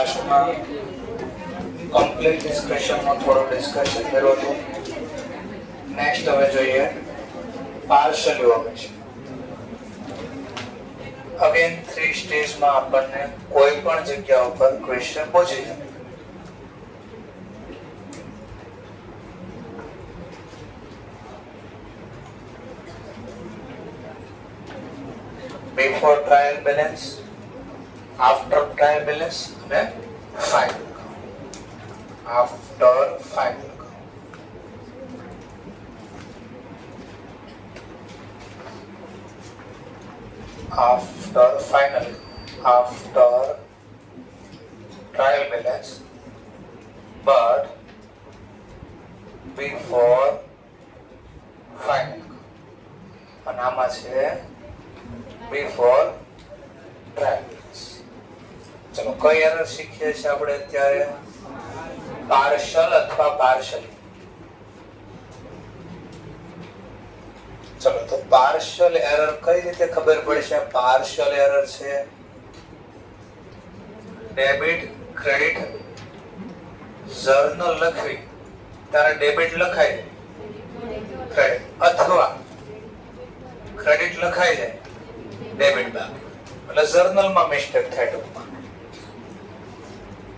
લાસ્ટમાં કમ્પ્લીટ ડિસ્કશનમાં થોડું ડિસ્કશન કર્યું હતું. નેક્સ્ટ હવે જોઈએ પાર્શલ ઇવોલ્યુશન. અગેન 3 સ્ટેજમાં આપણને કોઈ પણ જગ્યા ઉપર ક્વેશ્ચન પૂછી શકે. Before trial balance, after trial balance અને final. After final. After final. After trial balance, but before final. અને આમાં છે before trial balance. ચલો કઈ એરર શીખીએ છીએ આપણે અત્યારે? પાર્શલ અથવા પાર્શલી. ચલો તો પાર્શલ એરર કઈ રીતે ખબર પડશે? પાર્શલ એરર છે ડેબિટ ક્રેડિટ જર્નલ લખવી ત્યારે ડેબિટ લખાય ક્રેડિટ, અથવા ક્રેડિટ લખાઈ જાય ડેબિટ બાકી, એટલે જર્નલમાં મિસ્ટેક થાય ટૂંકમાં.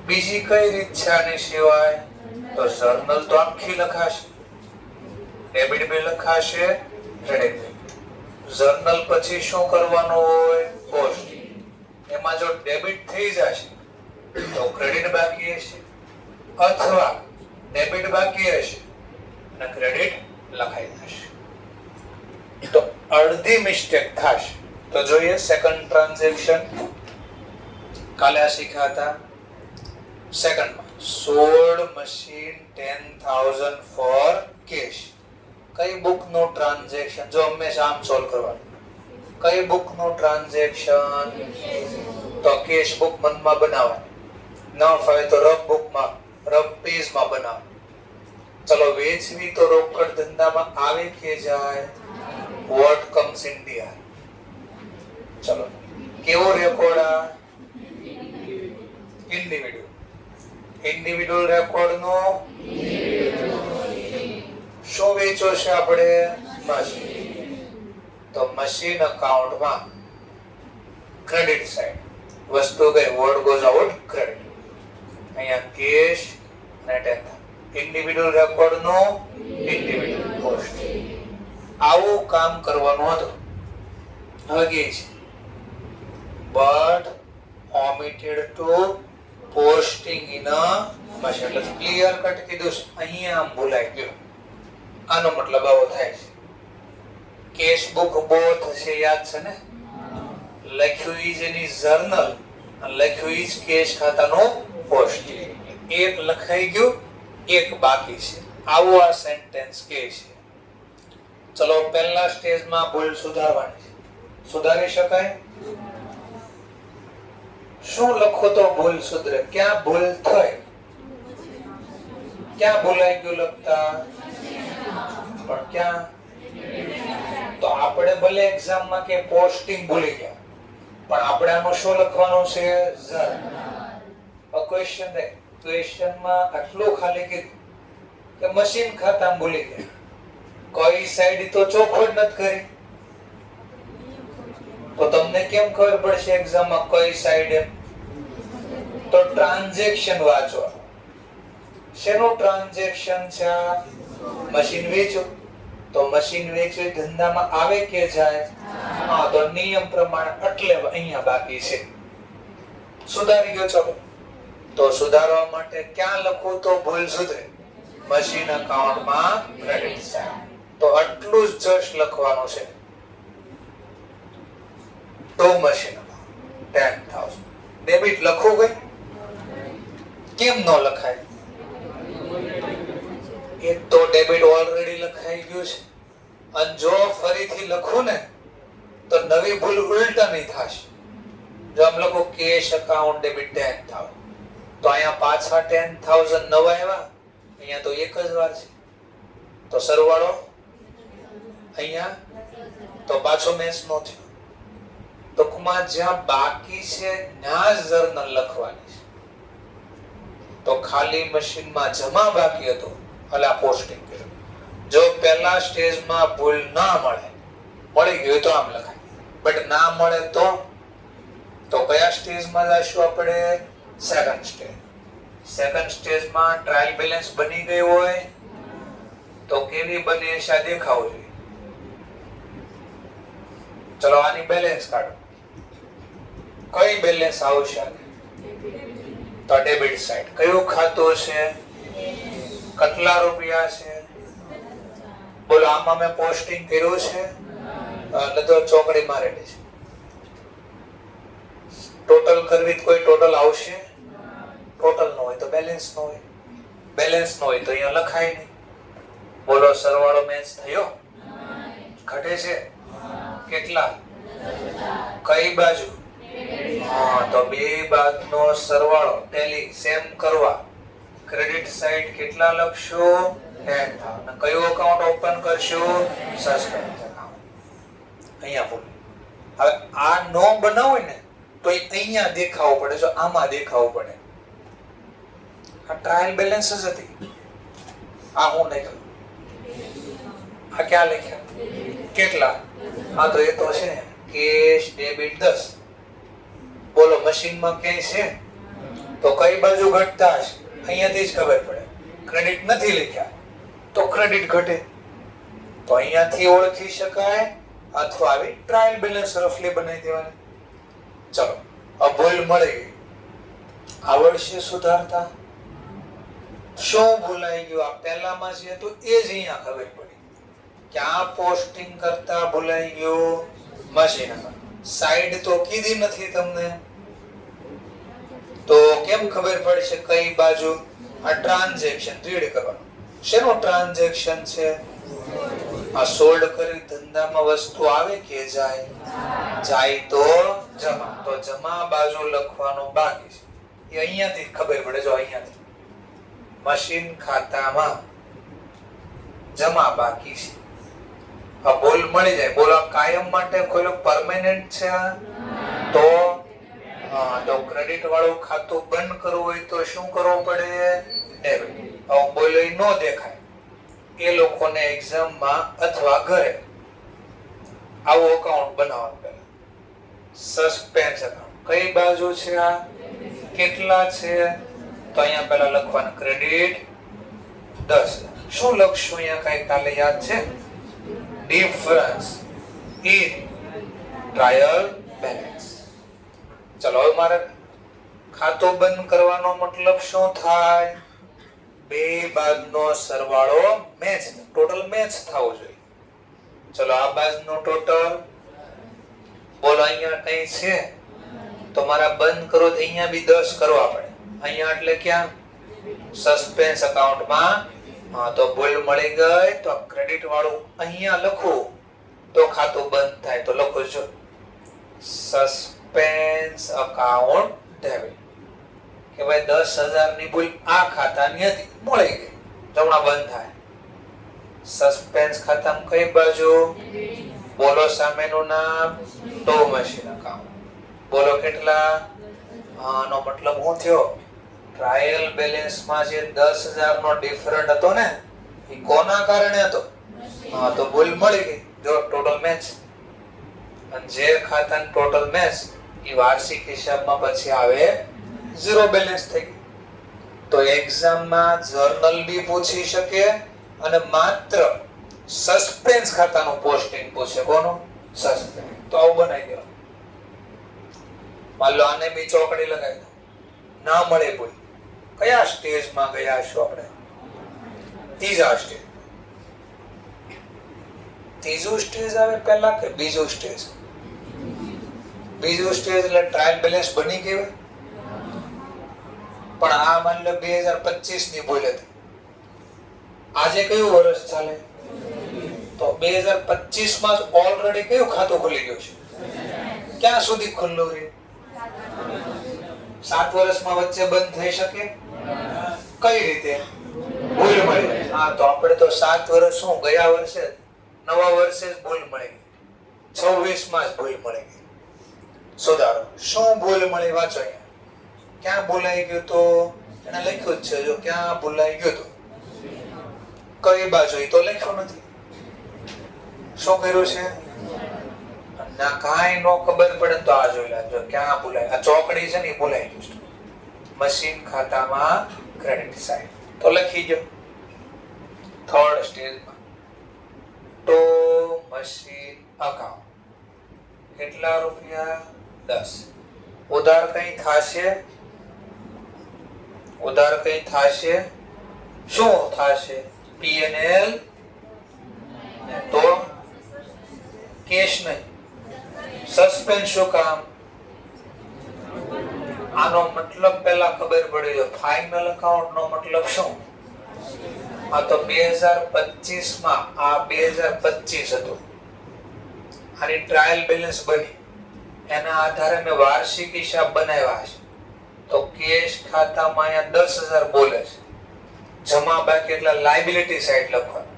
બીજી કઈ રીત છે આની સિવાય? તો જર્નલ તો આખી લખાશે, ડેબિટ બી લખાશે, ક્રેડિટ બી. જર્નલ પછી શું કરવાનું હોય? પોસ્ટિંગ. એમાં જો ડેબિટ થઈ જશે તો ક્રેડિટ બાકી હશે, અથવા ડેબિટ બાકી હશે અને ક્રેડિટ લખાઈ જશે. તો અડધી મિસ્ટેક થશે. તો જોઈએ સેકન્ડ ટ્રાન્ઝેક્શન. કાલે આ શીખ્યા હતા. સેકન્ડમાં સોલ્ડ મશીન 10,000 ફોર કેશ. કઈ બુક નું ટ્રાન્ઝેક્શન? જો હંમેશા આમ સોલ્વ કરવાનું. કઈ બુક નું ટ્રાન્ઝેક્શન? તો કેશ બુક મનમાં બનાવવાની, ન ફાવે તો રફ બુકમાં, રફ પેજમાં બનાવવાની. ચલો વેચવી તો રોકડ ધંધામાં આવે કે જાય? What comes India. ચલો કેવો રેકોર્ડ? આ ઇન્ડિવિડ્યુઅલ. ઇન્ડિવિડ્યુઅલ રેકોર્ડ નો શું વેચો છે આપણે? મશીન. તો મશીન અકાઉન્ટમાં ક્રેડિટ સાઈડ વસ્તુ ગઈ, વોટ ગોઝ આઉટ ક્રેડિટ. અહીંયા કેશ અને 10,000. ઇન્ડિવિડ્યુઅલ રેકોર્ડ નો ઇન્ડિવિડ્યુઅલ પોસ્ટ. આવું કામ કરવાનું હતું. હવે કે છે but omitted to posting in a machine. એટલે ક્લિયર કટ કીધું છે, અહીંયા આમ ભૂલાઈ ગયું. આનો મતલબ આવો થાય છે. કેશ બુક બોથ છે, યાદ છે ને? લખ્યું ઈજ એની જર્નલ અને લખ્યું ઈજ કેશ ખાતાનું પોસ્ટિંગ. એક લખાઈ ગયું, એક બાકી છે. આવું આ સેન્ટેન્સ કહે છે. ચલો પહેલા સ્ટેજમાં ભૂલ સુધારવાની છે. સુધારી શકાય? શું લખો તો ભૂલ સુધરે? ક્યાં ભૂલ થઈ? ક્યાં ભૂલાઈ ગયું લખતા? પણ ક્યાં? તો આપણે ભલે એક્ઝામમાં કે પોસ્ટિંગ ભૂલી ગયા, પણ આપણે આમાં શું લખવાનું છે? ક્વેશ્ચન દે. ક્વેશ્ચનમાં આટલું ખાલી કીધું કે મશીન ખાતા ભૂલી ગયા. કઈ સાઈડ તો ચોખવટ નથી કરી. તો તમને કેમ ખબર પડશે એક્ઝામમાં કઈ સાઈડ એમ? તો ટ્રાન્ઝેક્શન વાંચો. શેનું ટ્રાન્ઝેક્શન છે? મશીન વેચો. તો મશીન વેચવી ધંધામાં આવે કે જાય? હા, તો નિયમ પ્રમાણે એટલે અહીંયા બાકી છે. સુધારી ગયો. ચલો તો સુધારવા માટે ક્યાં લખું તો ભૂલ સુધરે? મશીન અકાઉન્ટમાં ક્રેડિટ સાઈડ. તો આટલું જ જસ્ટ લખવાનું છે. તો મશીન 10,000 ડેબિટ લખવું ગઈ? કેમ ન લખાય? એક તો ડેબિટ ઓલરેડી લખાઈ ગયું છે, અને જો ફરીથી લખું ને તો નવી ભૂલ ઉલટા નહીં થશે. જો આમ લખો કેશ અકાઉન્ટ ડેબિટ 10,000, તો અહીંયા પાછા 10,000 નવા આવ્યા, અહીંયા તો એક જ વાર છે, તો સરવાળો અહીંયા તો પાછો મેચ નો થયો. ટૂંકમાં જ્યાં બાકી છે ત્યાં જ જર્નલ લખવાની છે. તો ખાલી મશીનમાં જમા બાકી હતું એટલે આ પોસ્ટિંગ કર્યું. જો પહેલા સ્ટેજમાં ભૂલ ના મળે, મળી ગયું તો આમ લખાય, બટ ના મળે તો કયા સ્ટેજમાં જઈશું આપણે? Second stage. સેકન્ડ સ્ટેજમાં ટ્રાયલ બેલેન્સ બની ગયું હોય તો કેવી બની હશે આ દેખાવું જોઈએ. ચલો આની બેલેન્સ કાઢો. કઈ બેલેન્સ આવશે? તો ડેબિટ સાઈડ. કયું ખાતું છે? કેટલા રૂપિયા છે? બોલો આમાં મેં પોસ્ટિંગ કર્યું છે એટલે તો ચોકડી મારેલી છે. ટોટલ કરવી કોઈ ટોટલ આવશે? ટોટલ નો હોય તો બેલેન્સ નો હોય, બેલેન્સ નો હોય તો અહીંયા લખાય નહીં. બોલો સરવાળો મેચ થયો? ઘટે છે કેટલા? કઈ બાજુ? તો બે બાજુનો સરવાળો ટેલી સેમ કરવા ક્રેડિટ સાઈડ કેટલા લખશું? 10,000. કયું અકાઉન્ટ ઓપન કરશું? Suspense account. અહીંયા બોલો. હવે આ નો બનાવો ને તો અહીંયા દેખાવું પડે, જો આમાં દેખાવું પડે. આ ટ્રાયલ બેલેન્સ જ હતી. આ હું લખ્યું, આ ક્યાં લખ્યા? કેટલા? હા તો એ તો છે ને કેશ ડેબિટ 10. બોલો મશીનમાં ક્યાંય છે તો કઈ બાજુ ઘટતા હશે? અહીંયાથી જ ખબર પડે. ક્રેડિટ નથી લખ્યા તો ક્રેડિટ ઘટે, તો અહીંયાથી ઓળખી શકાય. અથવા આવી ટ્રાયલ બેલેન્સ રફલી બનાવી દેવાની. ચલો આ ભૂલ મળી ગઈ, આવડશે સુધારતા? શું ભૂલાઈ ગયું? આ પહેલામાં જે હતું એ જ અહીંયા ખબર પડી કે આ પોસ્ટિંગ કરતા ભૂલાઈ ગયું મશીનમાં. સાઈડ તો કીધી નથી તમને, તો કેમ ખબર પડશે કઈ બાજુ? આ ટ્રાન્ઝેક્શન રીડ કરવાનું. શેનું ટ્રાન્ઝેક્શન છે? આ સોલ્ડ કરી ધંધામાં વસ્તુ આવે કે જાય? જાય તો જમા. તો જમા બાજુ લખવાનું બાકી છે. એ અહીંયાથી ખબર પડે. જો અહીંયાથી મશીન ખાતામાં જમા બાકી છે. આ બોલ મળી જાય. બોલ કાયમ માટે ખોલો પરમેનન્ટ છે તો ક્રેડિટ વાળું ખાતું બંધ કરવું હોય તો શું કરવું પડે? ડેબિટ. હવે બોલો નો દેખાય એ લોકોને એક્ઝામમાં અથવા ઘરે આવું અકાઉન્ટ બનાવવાનું. પહેલા સસ્પેન્સ અકાઉન્ટ કઈ બાજુ છે? આ કેટલા છે? તો અહીંયા પહેલા લખવાનું ક્રેડિટ 10. શું લખશું અહીંયા? કઈ કાલે યાદ છે? Difference in trial balance. ચલો હવે મારે ખાતું બંધ કરવાનો મતલબ શું થાય? બે બાજુનો સરવાળો મેચ, ટોટલ મેચ થવો જોઈએ. ચલો આ બાજુનો ટોટલ બોલો અહીંયા કઈ છે તો મારા બંધ કરો તો અહીંયા બી 10 કરવા પડે. અહીંયા એટલે ક્યાં? સસ્પેન્સ અકાઉન્ટમાં. હા તો ભૂલ મળી ગઈ તો ક્રેડિટ વાળું અહીંયા લખું તો ખાતું બંધ થાય. તો લખો છો સસ્પેન્સ અકાઉન્ટ ડેબિટ કે ભાઈ 10,000 ની ભૂલ આ ખાતાની હતી, મળી ગઈ, જમણા બંધ થાય. સસ્પેન્સ ખાતામાં કઈ બાજુ? બોલો સામેનું નામ? તો મશીન અકાઉન્ટ. બોલો કેટલા? આનો મતલબ શું થયો? ટ્રાયલ બેલેન્સમાં જે 10,000 નો ડિફરન્ટ હતો ને એ કોના કારણે હતો? હા તો ભૂલ મળી ગઈ. જો ટોટલ મેચ, અને જે ખાતાનું ટોટલ મેચ એ વાર્ષિક હિસાબમાં પછી આવે ઝીરો બેલેન્સ થઈ ગયું. તો એક્ઝામમાં જર્નલ બી પૂછી શકે અને માત્ર સસ્પેન્સ ખાતાનું પોસ્ટિંગ પૂછે. કોનું? સસ્પેન્સ. તો આવું બનાવી દેવાનું. માન લો આને બી ચોકડી લગાવી દો, ના મળે ભૂલ. કયા સ્ટેજમાં ગયા છો આપણે? ત્રીજા સ્ટેજ. ત્રીજું સ્ટેજ આવે પહેલા કે બીજું સ્ટેજ? બીજું સ્ટેજ એટલે ટ્રાયલ બેલેન્સ બની ગયું. પણ આ માન લો 2025 ની ભૂલ હતી. આજે કયું વર્ષ ચાલે? તો 2025 માં ઓલરેડી કયું ખાતું ખુલી ગયું છે? ક્યાં સુધી ખુલ્લું રહે? 7 વર્ષમાં વચ્ચે બંધ થઈ શકે? કઈ રીતે? ભૂલ મળી. હા તો આપણે તો 7 વર્ષ શું ગયા વર્ષે નવા વર્ષે જ ભૂલ મળી ગઈ. 26 માં જ ભૂલ મળી ગઈ. સુધારો. શું ભૂલ મળી? વાંચો અહીંયા. ક્યાં ભૂલાઈ ગયું? તો એને લખ્યું જ છે, જો ક્યાં ભૂલાઈ ગયો તો કઈ બાજુ એ તો લખ્યું નથી. શું કર્યું છે? ના કાંઈ નો ખબર પડે તો આ જોઈ લેજો ક્યાં ભૂલાય. આ ચોકડી છે ને એ ભૂલાઈ ગયું છે. મશીન ખાતામાં ક્રેડિટ સાઈડ તો લખી દો. થર્ડ સ્ટેજમાં તો મશીન અકાઉન્ટ કેટલા રૂપિયા? 10. ઉધાર કઈ થશે? ઉધાર કઈ થશે? શું થશે? P&L તો કેશ નહીં. સસ્પેન્સ શું કામ? આનો મતલબ પહેલા ખબર પડી જો. ફાઇનલ અકાઉન્ટ નો મતલબ શું? આ તો 2025 માં આ 2025 હતું. આની ટ્રાયલ બેલેન્સ બની એના આધારે મેં વાર્ષિક હિસાબ બનાવ્યા છે. તો કેશ ખાતામાં અહીંયા 10,000 બોલે છે. જમા બાકી એટલે લાયબિલિટી સાઈડ લખવાનું.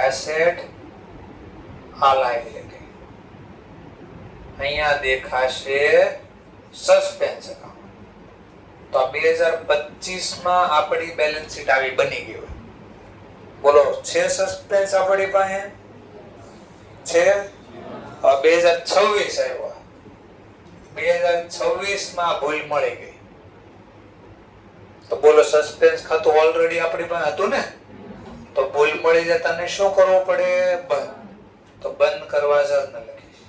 એસેટ આ લાયબિલિટી. અહીંયા દેખાશે સસ્પેન્સ અકાઉન્ટ. તો 2025 માં આપણી બેલેન્સ શીટ આવી બની ગઈ હોય. બોલો છે સસ્પેન્સ આપણી પાસે? છે. 2026 આવ્યો. 2026 માં ભૂલ મળી ગઈ. તો બોલો સસ્પેન્સ ખાતું ઓલરેડી આપણી પાસે હતું ને? તો ભૂલ મળી જતાને શું કરવું પડે? બંધ. તો બંધ કરવા જર્નલ લખીશ.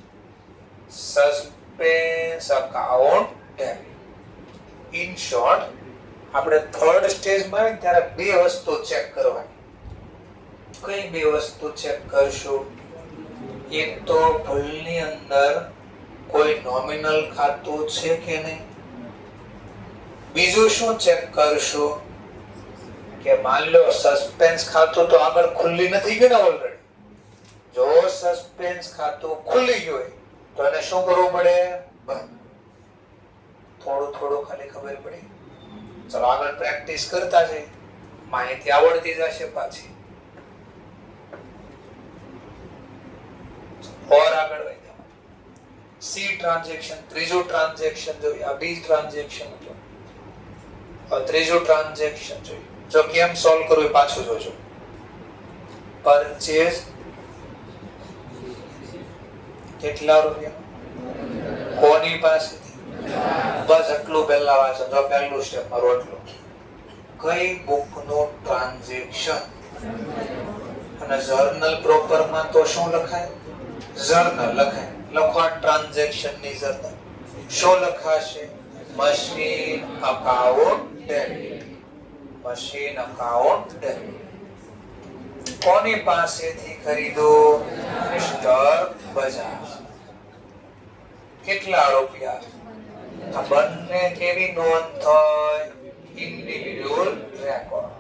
Suspense account debit. In short આપણે થર્ડ સ્ટેજમાં આવે ત્યારે બે વસ્તુ ચેક કરવાની. કઈ બે વસ્તુ ચેક કરશું? એક તો ભૂલની અંદર કોઈ નોમિનલ ખાતું છે કે નહીં. બીજું શું ચેક કરશું કે માન લો સસ્પેન્સ ખાતું તો આગળ ખુલ્લી નથી ગયું ને ઓલરેડી. જો સસ્પેન્સ ખાતું ખુલ્લી ગયું હોય તો એને શું કરવું પડે? બંધ. થોડું થોડું ખાલી ખબર પડી. ચલો આગળ પ્રેક્ટિસ કરતા જઈએ. માહિતી આવડતી જશે પાછી. ઓર આગળ વધ્યા. સી ટ્રાન્ઝેક્શન ત્રીજું ટ્રાન્ઝેક્શન જોઈએ. આ બી ટ્રાન્ઝેક્શન હતું. ત્રીજું ટ્રાન્ઝેક્શન જોઈએ. જો કેમ સોલ્વ કરવું એ પાછું જોજો. પરચેઝ કેટલા રૂપિયા? કોની પાસેથી? બસ એટલું પહેલા વાંચો. જો પહેલું સ્ટેપ મારું એટલું. કઈ બુક નું ટ્રાન્ઝેક્શન? અને જર્નલ પ્રોપર માં તો શું લખાય? જર્નલ લખાય. લખો ટ્રાન્ઝેક્શન ની જર્નલ. શું લખાશે? Machine account debit. Machine account debit. કોની પાસેથી ખરીદો? મિસ્ટર બજાજ. કેટલા રૂપિયા? આ બંને કેવી નોંધ થઈ? Individual record.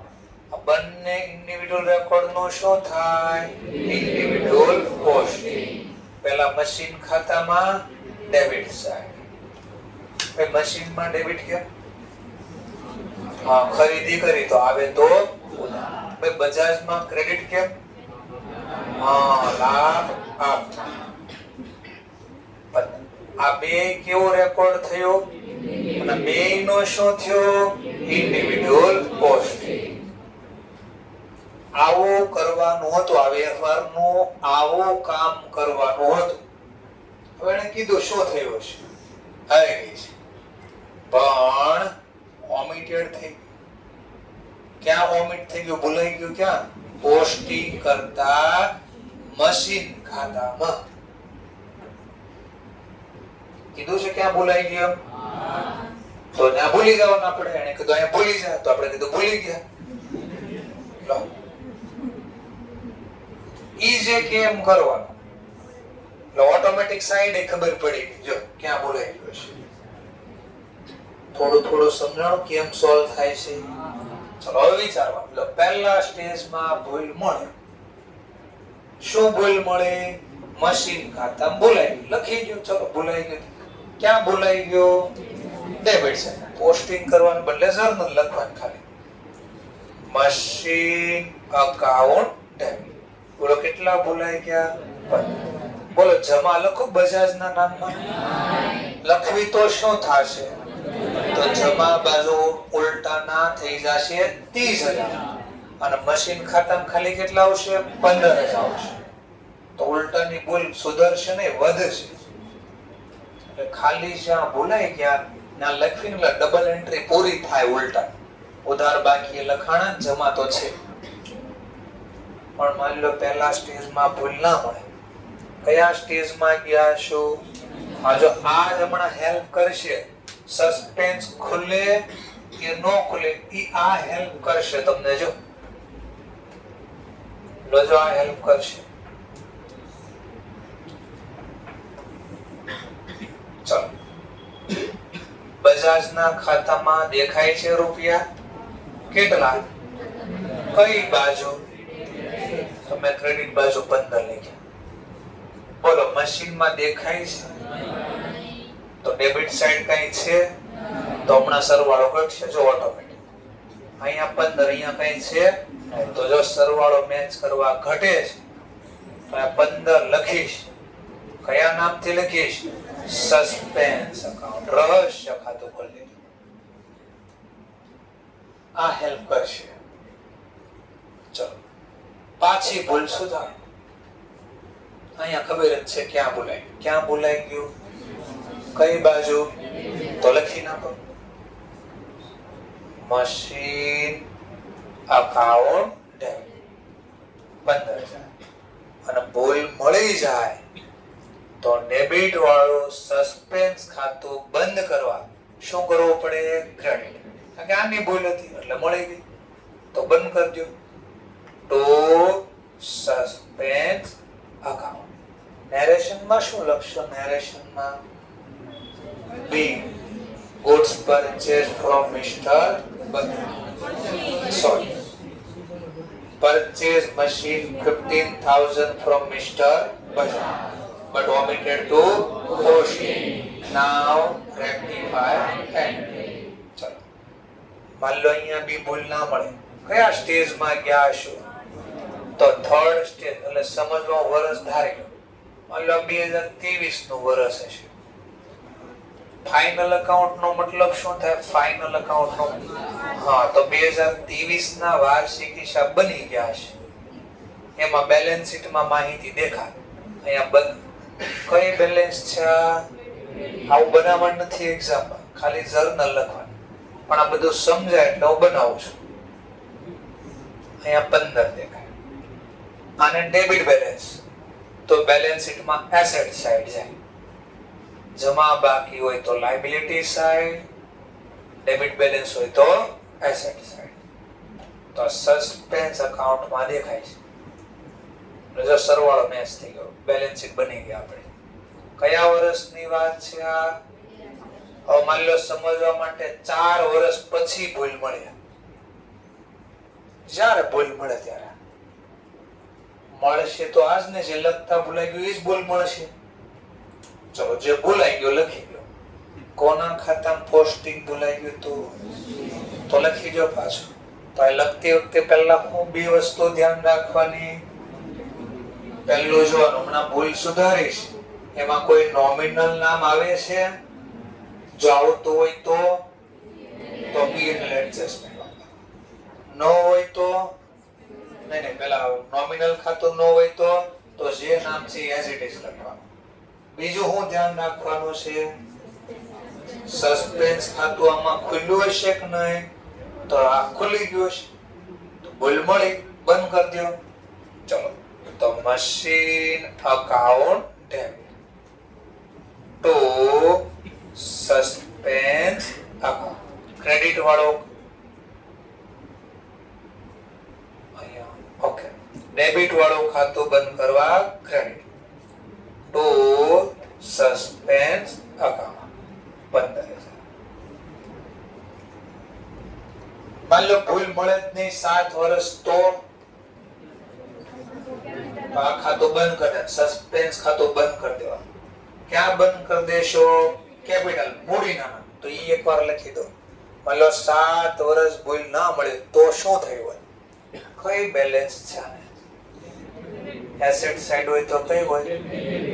આ બંને ઇન્ડિવિડ્યુઅલ રેકોર્ડ નો શું થાય? Individual posting. પહેલા મશીન ખાતામાં ડેબિટ સાઈડ. મશીનમાં ડેબિટ કેમ? હા ખરીદી કરી તો આવે તો ઉધાર. બજાજમાં ક્રેડિટ કેમ? હા લાભ આપતા. આ બે કેવો રેકોર્ડ થયો? અને બેયનો શું થયો? Individual posting. આવું કરવાનું હતું. આ વ્યવહારનું આવું કામ કરવાનું હતું. હવે એને કીધું શું થયું છે? આવી ગઈ છે પણ ઓમિટેડ થઈ ગયું. ક્યાં ઓમિટ થઈ ગયું? ભૂલાઈ ગયું. ક્યાં? પોસ્ટિંગ કરતા મશીન ખાતામાં. કીધું છે ક્યાં ભૂલાઈ ગયો? તો ત્યાં ભૂલી જવાનું આપણે. એને કીધું અહીંયા ભૂલી જા તો આપણે કીધું ભૂલી ગયા. ઈ જે કેમ કરવાનું એટલે ઓટોમેટિક સાઈડ એ ખબર પડી ગઈ. જો ક્યાં ભૂલાઈ ગયું છે. થોડું થોડું સમજાણું કેમ સોલ્વ થાય છે. ચલો હવે વિચારવાનું. એટલે પહેલા સ્ટેજમાં ભૂલ મળે. શું ભૂલ મળે? મશીન ખાતા ભૂલાઈ ગયું. લખી ગયું. ચલો ભૂલાઈ ગયું. ક્યાં ભૂલાઈ ગયો? Debit side. પોસ્ટિંગ કરવાને બદલે જર્નલ લખવાનું ખાલી. Machine account debit. બોલો કેટલા ભૂલાઈ ગયા? બોલો જમા લખો બજાજના નામમાં. લખવી તો શું થશે? તો તો જમા બાજુ ઉલટા ના થઈ જશે 30,000 અને મશીન ખાતામાં ખાલી કેટલા આવશે 15,000 આવશે. તો ઉલટાની ભૂલ સુધરશે નહીં, વધશે. એટલે ખાલી જ્યાં ભૂલાઈ ગયા ત્યાં લખીને ડબલ એન્ટ્રી પૂરી થાય. ઉલટા ઉધાર બાકી લખાણા જમા તો છે, પણ માની લો પહેલા સ્ટેજમાં ભૂલ ના મળે. કયા સ્ટેજમાં ગયા છો? આ જો આ જ હમણાં હેલ્પ કરશે. સસ્પેન્સ ખુલે કે નો ખુલે ઈ આ હેલ્પ કરશે તમને. જો આ હેલ્પ કરશે. ચલો, બજાજના ખાતામાં દેખાય છે રૂપિયા કેટલા? કઈ બાજુ? તમે ક્રેડિટ બાજુ 15 લખ્યા. બોલો, મશીનમાં દેખાય છે તો ડેબિટ સાઈડ કઈ છે તો હમણાં સરવાળો ઘટશે. જો ઓટોમેટિક અહીંયા 15, અહીંયા કઈ છે તો જો સરવાળો મેચ કરવા ઘટે છે તો આ 15 લખીશ. કયા નામથી લખીશ? સસ્પેન્સ અકાઉન્ટ, રહસ્ય ખાતું ખોલી. આ હેલ્પ કરશે. ચલો, પાછી ભૂલ સુધારો. અહીંયા ખબર જ છે ક્યાં ભૂલાઈ ગયું. ક્યાં ભૂલાઈ ગયું? કઈ બાજુ? તો લખી નાખો. મશીન અકાઉન્ટ ડેબિટ 15,000 અને ભૂલ મળી જાય તો ડેબિટ વાળું સસ્પેન્સ ખાતું બંધ કરવા શું કરવું પડે? ક્રેડિટ. કારણ કે આની ભૂલ હતી એટલે મળી ગઈ તો બંધ કરજો. Two suspense account. નેરેશનમાં શું લખશો? નેરેશનમાં બી goods purchased from Mr. purchase machine 15,000 from Mr. but omitted to proceed. Now rectify and ચલો, માન લો અહીંયા બી ભૂલ ના મળે. કયા સ્ટેજમાં ગયા છો? તો થર્ડ સ્ટેજ. એટલે સમજવા વર્ષ ધારી લો. માન લો 2023 નું વર્ષ હશે. ફાઇનલ અકાઉન્ટ નો મતલબ શું થાય? ફાઇનલ અકાઉન્ટ નો હા, તો 2023 ના વાર્ષિક હિસાબ બની ગયા છે. એમાં બેલેન્સ શીટમાં માહિતી દેખાય. અહીંયા કઈ બેલેન્સ છે? આવું બનાવવાનું નથી એક્ઝામમાં, ખાલી જર્નલ લખવાનું. પણ આ બધું સમજાય એટલે હું બનાવું છું. અહીંયા 15 દેખાય. આને ડેબિટ બેલેન્સ, તો બેલેન્સ શીટમાં એસેટ સાઈડ જાય. જમા બાકી હોય તો લાયબિલિટી સાઈડ, ડેબિટ બેલેન્સ હોય તો એસેટ સાઈડ. તો સસ્પેન્સ અકાઉન્ટમાં દેખાય છે. જો સરવાળો મેચ થઈ ગયો, બેલેન્સ શીટ બની ગઈ આપણે. કયા વર્ષની વાત છે આ? હવે માની લો સમજવા માટે 4 વર્ષ પછી ભૂલ મળે. જ્યારે ભૂલ મળે ત્યારે મળશે તો આજ ને જે લખતા ભૂલાઈ ગયું એ જ ભૂલ મળશે. ચલો, જે ભૂલાઈ ગયો લખી ગયો. કોના ખાતામાં પોસ્ટિંગ ભૂલાઈ ગયું તો લખી જો પાછું. તો આ લખતી વખતે પહેલા હું 2 વસ્તુ ધ્યાન રાખવાની. પહેલું જોવાનું, હમણાં ભૂલ સુધારીશ. એમાં કોઈ નોમિનલ નામ આવે છે? જો આવતું હોય તો P&L એડજસ્ટમેન્ટ. ન હોય તો નહીં, પેલા નોમિનલ ખાતું ન હોય તો જે નામ છે એઝ ઇટ ઇઝ લખવાનું. બીજું હું ધ્યાન રાખવાનું છે? સસ્પેન્સ ખાતું આમાં ખુલ્લું હશે કે નહીં? તો આ ખુલી ગયું હશે તો ભૂલ મળી, બંધ કરી દો. ચલો, તો machine account debit two suspense account. Credit વાળો અહીંયા ઓકે. ડેબિટ વાળું ખાતું બંધ કરવા ક્રેડિટ ટુ સસ્પેન્સ અકાઉન્ટ 15,000. માન લો ભૂલ મળે જ નહીં 7 વર્ષ તો આ ખાતું બંધ કરી દે. સસ્પેન્સ ખાતું બંધ કરી દેવા. ક્યાં બંધ કરી દેશો? કેપિટલ મૂડી નામ. તો ઈ એકવાર લખી દો. માન લો 7 વર્ષ ભૂલ ના મળે તો શું થયું હોય? કઈ બેલેન્સ છે? એસેટ સાઈડ હોય તો કઈ હોય?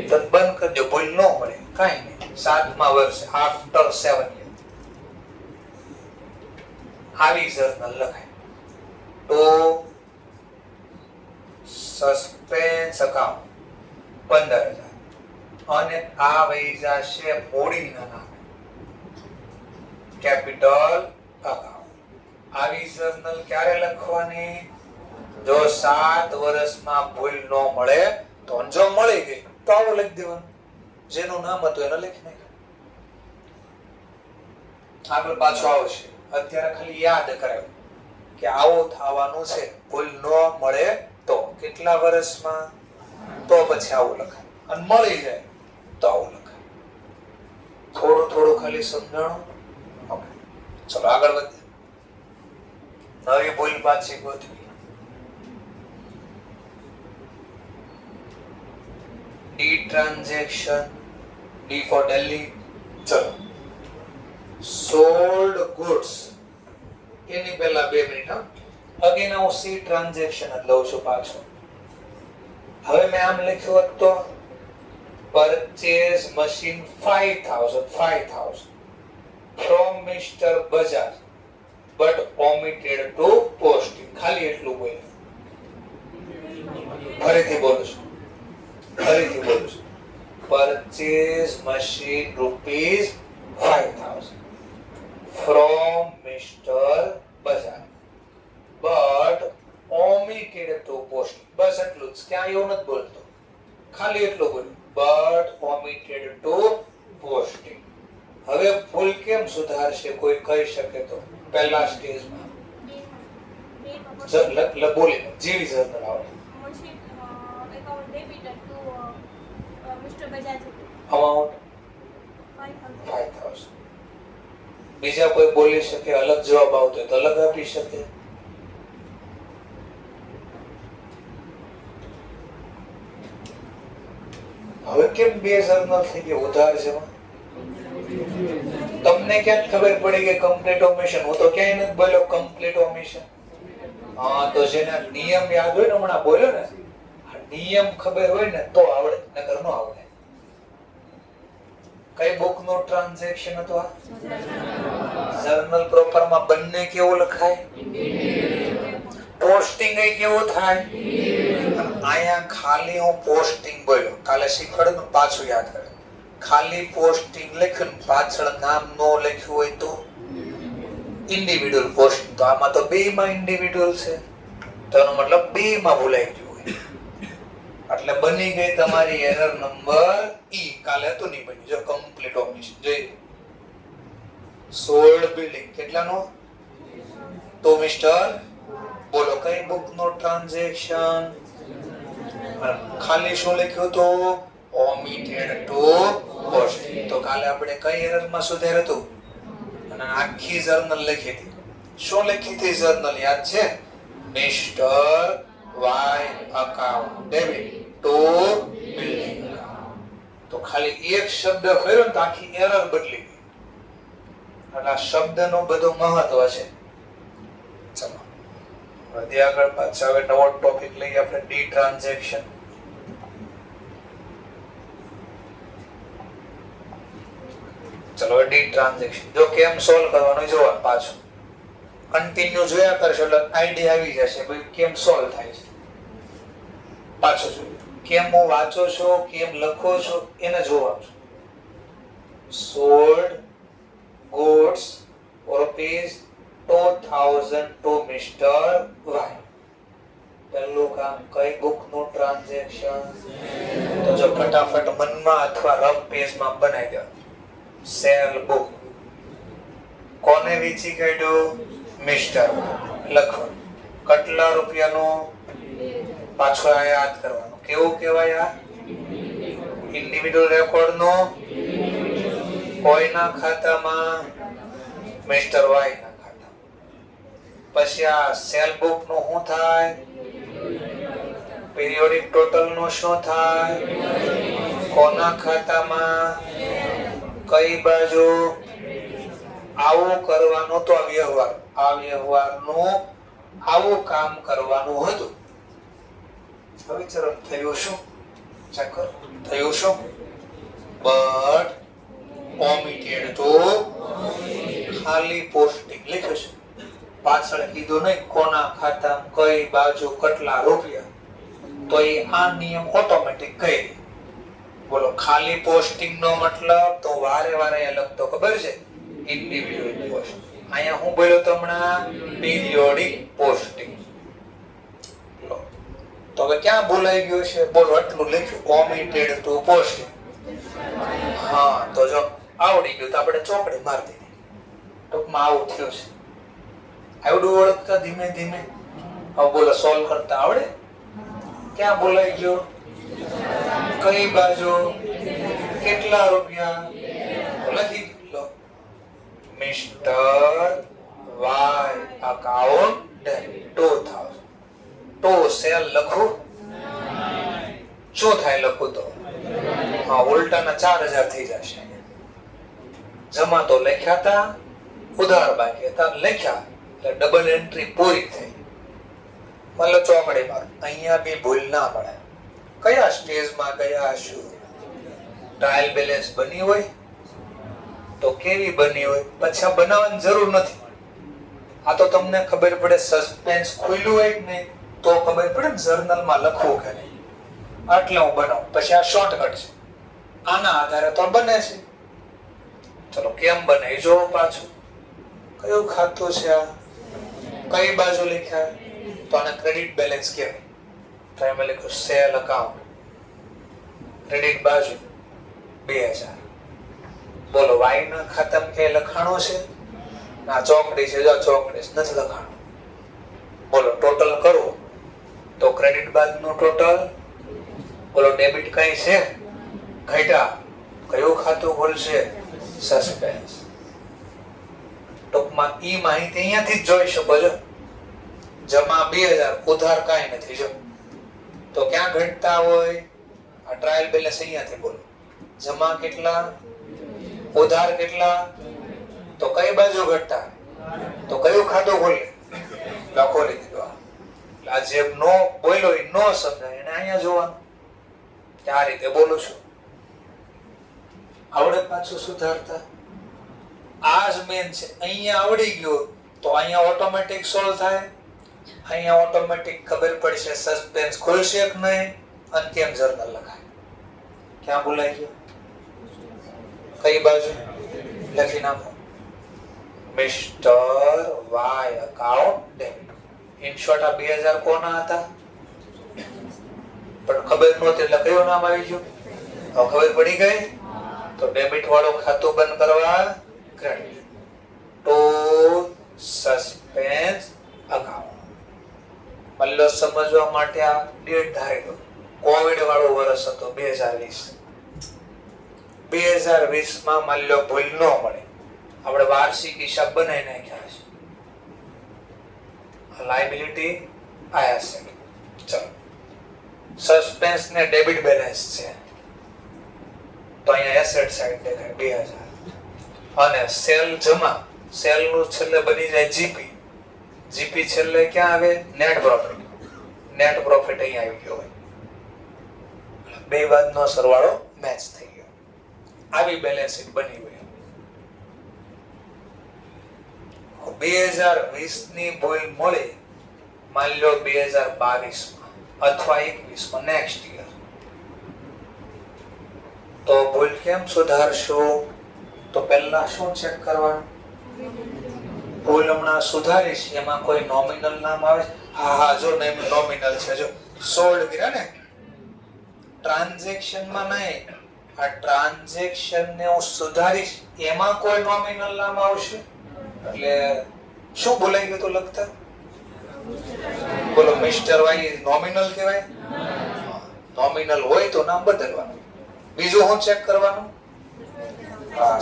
તો બંધ કરી દો, ભૂલ ન મળે. કાઈ નહીં. 7મા વર્ષે આફ્ટર 7 યર. 7 વર્ષ પછી ભૂલ મળી. તો 15,000 લખી દો. 15,000 આવી જર્નલ લખાય. તો સસ્પેન્સ અકાઉન્ટ 15,000 અને આ વહી જશે મૂડીના નામે કેપિટલ અકાઉન્ટ. આવી જર્નલ ક્યારે લખવાની? જો 7 વર્ષમાં ભૂલ ન મળે તો, જો મળી ગઈ તો આવું લખી દેવાનું, જેનું નામ હતું એને લખી નાખવાનું. આગળ પાછો આવશે. અત્યારે ખાલી યાદ કરાવ્યું કે આવું થવાનું છે, ભૂલ ન મળે તો કેટલા વર્ષમાં, તો પછી આવું લખાય, અને મળી જાય તો આવું લખાય. થોડું થોડું ખાલી સમજાણું. ઓકે, ચલો આગળ વધીએ. નવી ભૂલ પાછી ગોતવી. D transaction, D for Delhi. ચલો, સોલ્ડ ગુડ્સ એની પહેલા 2 મિનિટ. અગેન હું સી ટ્રાન્ઝેક્શન જ લઉં છું પાછો. હવે મેં આમ લખ્યું હોત તો purchase machine 5,000 from Mr. Bajaj but omitted to posting. ખાલી એટલું બોલ્યું. ફરીથી બોલું છું. Purchase machine ₹5,000 from Mr. Bajaj but omitted to posting. બસ એટલું જ, ક્યાં એવું નથી બોલતો, ખાલી એટલું બોલ્યું, but omitted to posting. હવે ભૂલ કેમ સુધારશે કોઈ કહી શકે તો? પહેલા સ્ટેજમાં બોલી જેવી જર્નલ આવડે. અમાઉન્ટ 5,000. બીજા કોઈ બોલી શકે, અલગ જવાબ આવતો હોય તો અલગ આપી શકે. હવે કેમ 2 જર્નલ થઈ ગઈ ઉધાર છે? તમને ક્યાં ખબર પડી કે કમ્પ્લીટ ઓમિશન? હું તો ક્યાંય નથી બોલ્યો કમ્પ્લીટ ઓમિશન. હા, તો જેના નિયમ યાદ હોય ને, હમણાં બોલ્યો ને, નિયમ ખબર હોય ને તો આવડે, નકર ન આવડે. કઈ બુક નો ટ્રાન્ઝેક્શન હતો? જર્નલ પ્રોપર માં બંને કેવું લખાય? પોસ્ટિંગ એ કેવું થાય? આયા ખાલી હું પોસ્ટિંગ બોલ્યો, કાલે શીખવાડ્યું, પાછું યાદ કરે. ખાલી પોસ્ટિંગ લખ્યું, પાછળ નામ નો લખ્યું હોય તો ઇન્ડિવિડ્યુઅલ પોસ્ટિંગ. તો આમાં તો 2 માં ઇન્ડિવિડ્યુઅલ છે, તો એનો મતલબ 2 માં ભૂલાઈ ગયું હોય. એટલે બની ગઈ તમારી એરર નંબર ઈ. કાલે તો નહીં બની. જો કમ્પ્લીટ ઓમિશન જોઈ. સોલ્ડ બિલ્ડિંગ કેટલાનો? તો મિસ્ટર બોલો કઈ બુક નો ટ્રાન્ઝેક્શન? ખાલી શું લખ્યું તો ઓમિટેડ ટુ પોસ્ટિંગ. તો કાલે આપણે કઈ એરર માં સુધાર હતું? અને આખી જર્નલ લખી હતી. શું લખી હતી જર્નલ યાદ છે? Mister Y account debit to building. તો ખાલી એક શબ્દ ફેરવ્યો ને તો આખી એરર બદલી ગઈ. એટલે આ શબ્દનું બધું મહત્વ છે. ચલો વધીએ આગળ. પાછા હવે નવો ટોપિક લઈએ આપણે, ડી ટ્રાન્ઝેક્શન. ચલો ડી ટ્રાન્ઝેક્શન. જો કેમ સોલ્વ કરવાનું જોવાનું પાછું કન્ટિન્યુ જોયા કરશો એટલે આઈડિયા આવી જશે ભાઈ કેમ સોલ્વ થાય છે. પાછું જોયું કેમ હું વાંચો છો, કેમ લખો છો એને જોવાનું. Sold goods ₹2,000 to Mr. Y. પહેલું કામ કઈ બુક નું ટ્રાન્ઝેક્શન? તો જો ફટાફટ મનમાં અથવા રફ પેજમાં બનાવી દો. Cell book. કોને વેચી કાઢ્યું? મિસ્ટર. લખો કેટલા રૂપિયાનું? પાછો આ યાદ કરવાનું. કેવું કહેવાય? આ ઇન્ડિવિડ્યુઅલ રેકોર્ડ નો કોઈના ખાતામાં? મિસ્ટર વાય ના ખાતામાં. પછી આ સેલ બુક નું શું થાય? પીરિયોડિક ટોટલ નું શું થાય? કોના ખાતામાં? કઈ બાજુ? આવું કરવાનું તો વ્યવહાર, આ વ્યવહારનું આવું કામ કરવાનું હતું. હવે ચલો થયું શું? ચેક કરો થયું શું? બટ ઓમિટેડ તો ખાલી પોસ્ટિંગ લખ્યું છે. પાછળ કીધું નહીં કોના ખાતામાં કઈ બાજુ કેટલા રૂપિયા, તો એ આ નિયમ ઓટોમેટિક કહી દે. બોલો ખાલી પોસ્ટિંગ નો મતલબ તો વારે વારે લખતો ખબર છે ઇન્ડિવિડ્યુઅલ પોસ્ટ. અહીંયા હું બોલ્યો તો હમણાં પીરિયોડિક પોસ્ટિંગ. તો હવે ક્યાં બોલાઈ ગયો છે? બોલો એટલું લખ્યું કોમિટેડ ટુ પોસ્ટિંગ. હા તો જો આવડી ગયું તો આપણે ચોકડી મારી દીધી. ટૂંકમાં આવું થયું છે. આવડું ઓળખતા ધીમે ધીમે હવે બોલો સોલ્વ કરતા આવડે? ક્યાં બોલાઈ ગયો? કઈ બાજુ કેટલા રૂપિયા? લખી લો મિસ્ટર વાય અકાઉન્ટ 2000. તો સેલ લખું શું થાય? લખું તો હા ઉલટાના 4000 થઈ જશે. જમા તો લખ્યા હતા, ઉધાર બાકી હતા લખ્યા એટલે ડબલ એન્ટ્રી પૂરી થઈ. મતલબ ચોકડી માર અહીંયા બી ભૂલ ના પડે. કયા સ્ટેજમાં ગયા શું? ટ્રાયલ બેલેન્સ બની હોય તો કેવી બની હોય પછી બનાવવાની જરૂર નથી. આ તો તમને ખબર પડે સસ્પેન્સ ખુલ્લું હોય કે નહીં તો ખબર પડે ને જર્નલમાં લખવું કે નહીં. એટલે હું બનાવું પછી આ શોર્ટકટ છે. આના આધારે તો બને છે. ચલો કેમ બને જો પાછું. કયું ખાતું છે આ? કઈ બાજુ લખ્યા? તો આને ક્રેડિટ બેલેન્સ કહેવાય. તો એમાં લખ્યું સેલ અકાઉન્ટ, ક્રેડિટ બાજુ 2000. બોલો વાય ના ખાતામાં કે લખાણું છે? ના ચોકડી છે, જો ચોકડી નથી લખાણું. બોલો ટોટલ કરો તો ક્રેડિટ બાજુનું ટોટલ. બોલો ડેબિટ કઈ છે? ઘટ્યા. કયું ખાતું ખોલશે? સસ્પેન્સ. ટૂંકમાં ઈ માહિતી અહીંયાથી જ જોઈ શકો છો. જમા 2000, ઉધાર કાંઈ નથી. જો તો ક્યાં ઘટતા હોય? આ ટ્રાયલ બેલેન્સ અહીંયાથી બોલો. જમા કેટલા? ઉધાર કેટલા? તો કઈ બાજુ ઘટતા? તો કયું ખાતું ખોલે? લખો લીધું. આ જે નો બોલ્યો એ નો સમજાય એને અહીંયા જોવાનું. આ રીતે બોલું છું. આવડે પાછું સુધારતા. આ જ મેન છે. અહીંયા આવડી ગયું તો અહીંયા ઓટોમેટિક સોલ્વ થાય. અહીંયા ઓટોમેટિક ખબર પડશે સસ્પેન્સ ખોલશે કે નહીં અને કેમ જર્નલ લખાય. ક્યાં બોલાઈ ગયો? કઈ બાજુ લખી નાખો mister Y account debit. In short આ 2000 કોના હતા? પણ ખબર નહોતી એટલે કયું નામ આવી ગયું? હવે ખબર પડી ગઈ તો ડેબિટ વાળું ખાતું બંધ કરવા ક્રેડિટ ટુ સસ્પેન્સ અકાઉન્ટ. મતલબ સમજવા માટે આ ડેટ ધારી લો. કોવિડ વાળો વર્ષ હતો 2020. 2020 માં માની લો ભૂલ ન મળે આપણે વાર્ષિક હિસાબ બનાવી નાખ્યા છે. લાયબિલિટી આ એસેટ. ચલો સસ્પેન્સ ને ડેબિટ બેલેન્સ છે તો અહીંયા એસેટ સાઈડ દેખાય 2000 અને સેલ જમા. સેલ નું છેલ્લે બની જાય જીપી. જીપી છેલ્લે ક્યાં આવે? Net profit. નેટ પ્રોફિટ અહીંયા આવી ગયો હોય. બે બાદનો સરવાળો મેચ થઈ ગયો. આવી બેલેન્સ શીટ બની હોય. 2020 ની ભૂલ મળી માની લો 2022 માં અથવા 21 માં નેક્સ્ટ યર તો ભૂલ કેમ સુધારશો? તો પહેલા શું ચેક કરવાનું? ભૂલ હમણાં સુધારીશ એમાં કોઈ નોમિનલ નામ આવે? હા જો નોમિનલ છે. જો સોલ્ડ કર્યા ને ટ્રાન્ઝેક્શન માં નહીં. આ ટ્રાન્ઝેક્શન ને હું સુધારીશ એમાં કોઈ નોમિનલ નામ આવશે એટલે શું બોલાઈ ગયું તો લખતા? બોલો મિસ્ટર વાય નોમિનલ કહેવાય? નોમિનલ હોય તો નામ બદલવાનું. બીજું શું ચેક કરવાનું? હા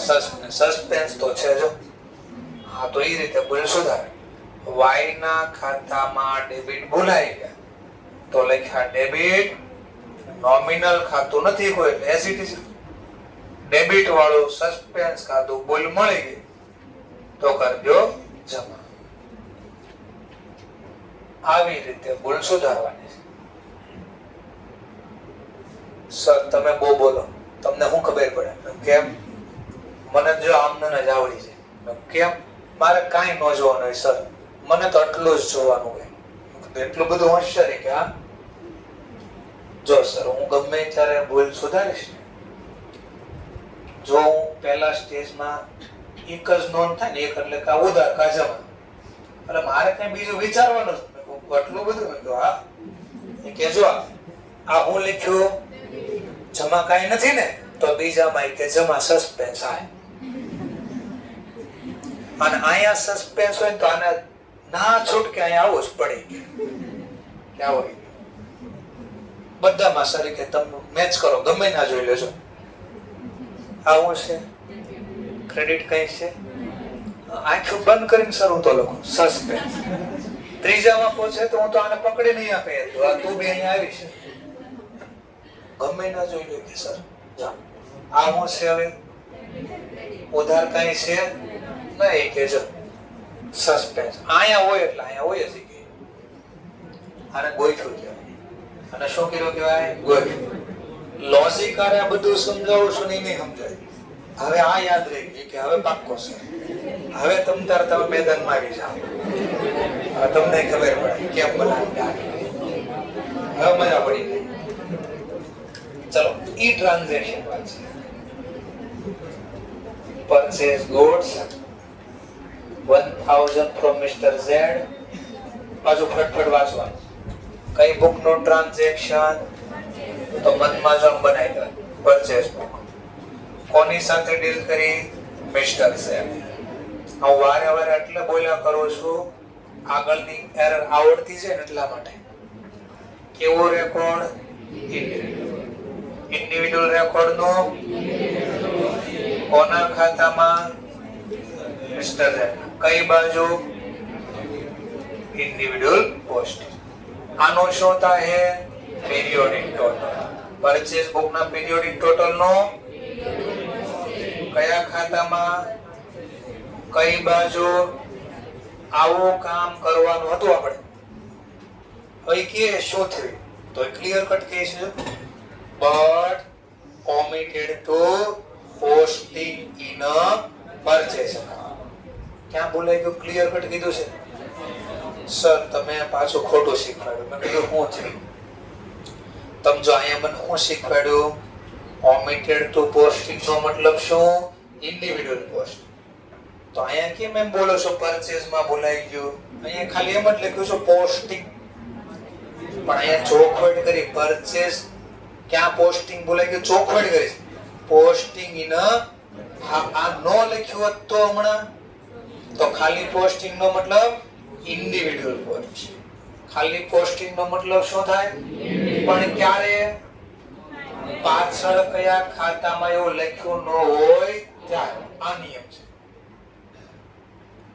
સસ્પેન્સ તો છે જો. હા તો એ રીતે ભૂલ સુધારે. વાય ના ખાતામાં ડેબિટ ભૂલાઈ ગયા તો લખ્યા ડેબિટ. નોમિનલ ખાતું નથી કોઈ એટલે એઝ ઇટ ઇઝ. ડેબિટ વાળું સસ્પેન્સ ખાતું ભૂલ મળી ગઈ તો કરજો જમા. આવી રીતે ભૂલ સુધારવાની છે. સર તમે બહુ બોલો તમને શું ખબર પડે? કેમ? મને જો આમને જ આવડી જાય. કેમ? મારે કાંઈ ન જોવાનું હોય સર. મને તો આટલું જ જોવાનું હોય. એટલું બધું હોશિયારી કે હા જો સર હું ગમે ત્યારે ભૂલ સુધારીશ ને, જો હું પહેલા સ્ટેજમાં એક જ નોંધ થાય ને, એક એટલે કે ઉધાર કાજમાં, એટલે મારે કઈ બીજું વિચારવાનું જ આટલું બધું મેં કીધું હા કે જો આ હું લખ્યું જમા કાંઈ નથી ને, તો બીજામાં કે જમા સસ્પેન્સ આવે, અને અહીંયા સસ્પેન્સ હોય તો આને ના છૂટકે અહીંયા આવું જ પડે કે આવો બધામાં સર કે તમે મેચ કરો ગમે ના જોઈ લેજો. આવું છે ક્રેડિટ કઈ છે, આંખો બંધ કરીને સર હું તો લખું સસ્પેન્સ. ત્રીજામાં પહોંચે તો હું તો આને પકડી નહીં આપે તો આ તું બી અહીંયા આવી છે ગમે ના જોઈ લે કે સર જા આ હું છે હવે ઉધાર કઈ છે નહીં કે જો સસ્પેન્સ અહીંયા હોય એટલે અહીંયા હોય જ કે આને ગોઈઠું કહેવાય. અને શું કર્યું કહેવાય ગોઈઠું. લોજિક આરે આ બધું સમજાવું છું નહીં સમજાય. હવે આ યાદ રહી ગયું કે હવે પાક્કો છે, હવે તમે મેદાનમાં આવી જાઓ, તમને ખબર પડે કેમ બનાવી, હવે મજા પડી ગઈ. ચલો ઈ ટ્રાન્ઝેક્શન વાત છે. Purchase goods 1000 from Mr. Z. પાછું ફટફટ વાંચવાનું. કઈ બુક નું ટ્રાન્ઝેક્શન તો મનમાં જમ બનાવી દો. પરચેસ બુક કોની સાથે ડીલ કરી મિસ્ટર Z. હું વારે વારે એટલે બોલ્યા કરું છું આગળની એરર આવડતી છે ને એટલા માટે. કેવો રેકોર્ડ ઇન્ડિવિડ્યુઅલ રેકોર્ડ નો કોના ખાતામાં મિસ્ટર Z. કઈ બાજુ ઇન્ડિવિડ્યુઅલ પોસ્ટ. આનો શું થાય પીરિયોડિક ટોટલ. પરચેસ બુક ના પીરિયોડિક ટોટલ નો કયા ખાતામાં કઈ બાજુ આવું કામ કરવાનું હતું આપણે. હવે કે શું થયું તો ક્લિયર કટ કહે છે but omitted to posting in a purchase account. ક્યાં બોલાઈ ગયું ક્લિયર કટ કીધું છે સર તમે પાછું ખોટું શીખવાડ્યું. મેં કીધું શું થયું તમે જો અહીંયા મને શું શીખવાડ્યું omitted to posting નો મતલબ શું ઇન્ડિવિડ્યુઅલ પોસ્ટ. તો અહીંયા કેમ એમ બોલો છો પરચેસ માં બોલાઈ ગયું, અહીંયા ખાલી એમ જ લખ્યું છે પોસ્ટિંગ, પણ અહીંયા ચોખવટ કરી પરચેસ ક્યાં પોસ્ટિંગ બોલાઈ ગયું ચોખવટ કરી પોસ્ટિંગ ઇન આ નો લખ્યું હોત તો હમણાં તો ખાલી પોસ્ટિંગ નો મતલબ ઇન્ડિવિડ્યુઅલ પોસ્ટ. ખાલી પોસ્ટિંગ નો મતલબ શું થાય પણ ક્યારે પાછળ કયા ખાતામાં એવું લખ્યું ન હોય ત્યારે. આ નિયમ છે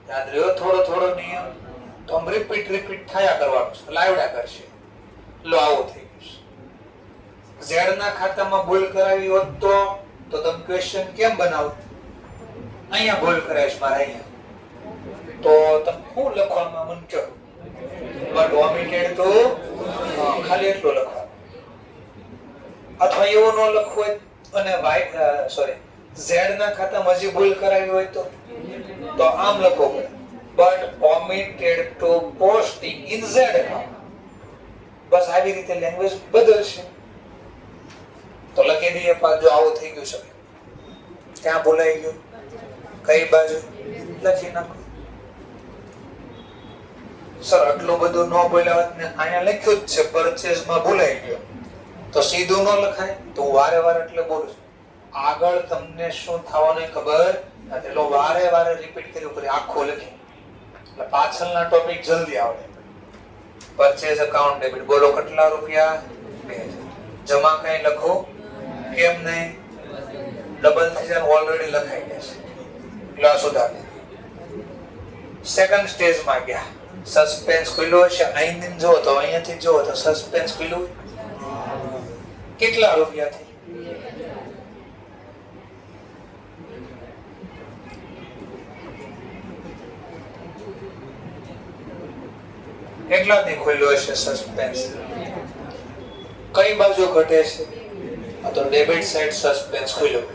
યાદ રહ્યો. થોડો નિયમ તો આમ રિપીટ થયા કરવાનું છે, લાવડા કરશે. લો આવું થઈ ગયું. ઝેડ ના ખાતામાં ભૂલ કરાવી હોત તો તમે ક્વેશ્ચન કેમ બનાવો અહીંયા ભૂલ કરાવીશ મારે અહીંયા તો તમે શું લખવામાં મન કહો બટ ઓમિટેડ તો ખાલી એટલું લખવાનું. અથવા એવું ન લખવું હોય અને ઝેડ ના ખાતામાં હજી ભૂલ કરાવી હોય તો આમ લખો but omitted to posting in Z account. બસ આવી રીતે લેંગ્વેજ બદલશે તો લખી દઈએ. પાછું આવું થઈ ગયું છે ક્યાં ભૂલાઈ ગયું કઈ બાજુ લખી નાખો. સર આટલું બધું ન બોલ્યા ને અહીંયા લખ્યું જ છે પરચેસ માં ભૂલાઈ ગયો તો સીધું ન લખાય. તો વારે એટલે બોલું છું આગળ તમને શું થવાનું ખબર નથી. લો વારે રિપીટ કર્યું કરી આખું લખી એટલે પાછળના ટોપિક જલ્દી આવડે. પરચેસ અકાઉન્ટ ડેબિટ બોલો કેટલા રૂપિયા 2000. જમા કઈ લખો કેમ નહીં ડબલ થઈ જાય ઓલરેડી લખાઈ ગયા છે એટલે સુધારી. સેકન્ડ સ્ટેજમાં ગયા સસ્પેન્સ ખુલ્લું હશે. અહીંથી જો તો અહીંયાથી જો તો સસ્પેન્સ ખુલ્લું કેટલા રૂપિયાથી કેટલાથી ખુલ્લું હશે સસ્પેન્સ. કઈ બાજુ ઘટે છે તો ડેબિટ સાઇડ સસ્પેન્સ ખુલ્લું.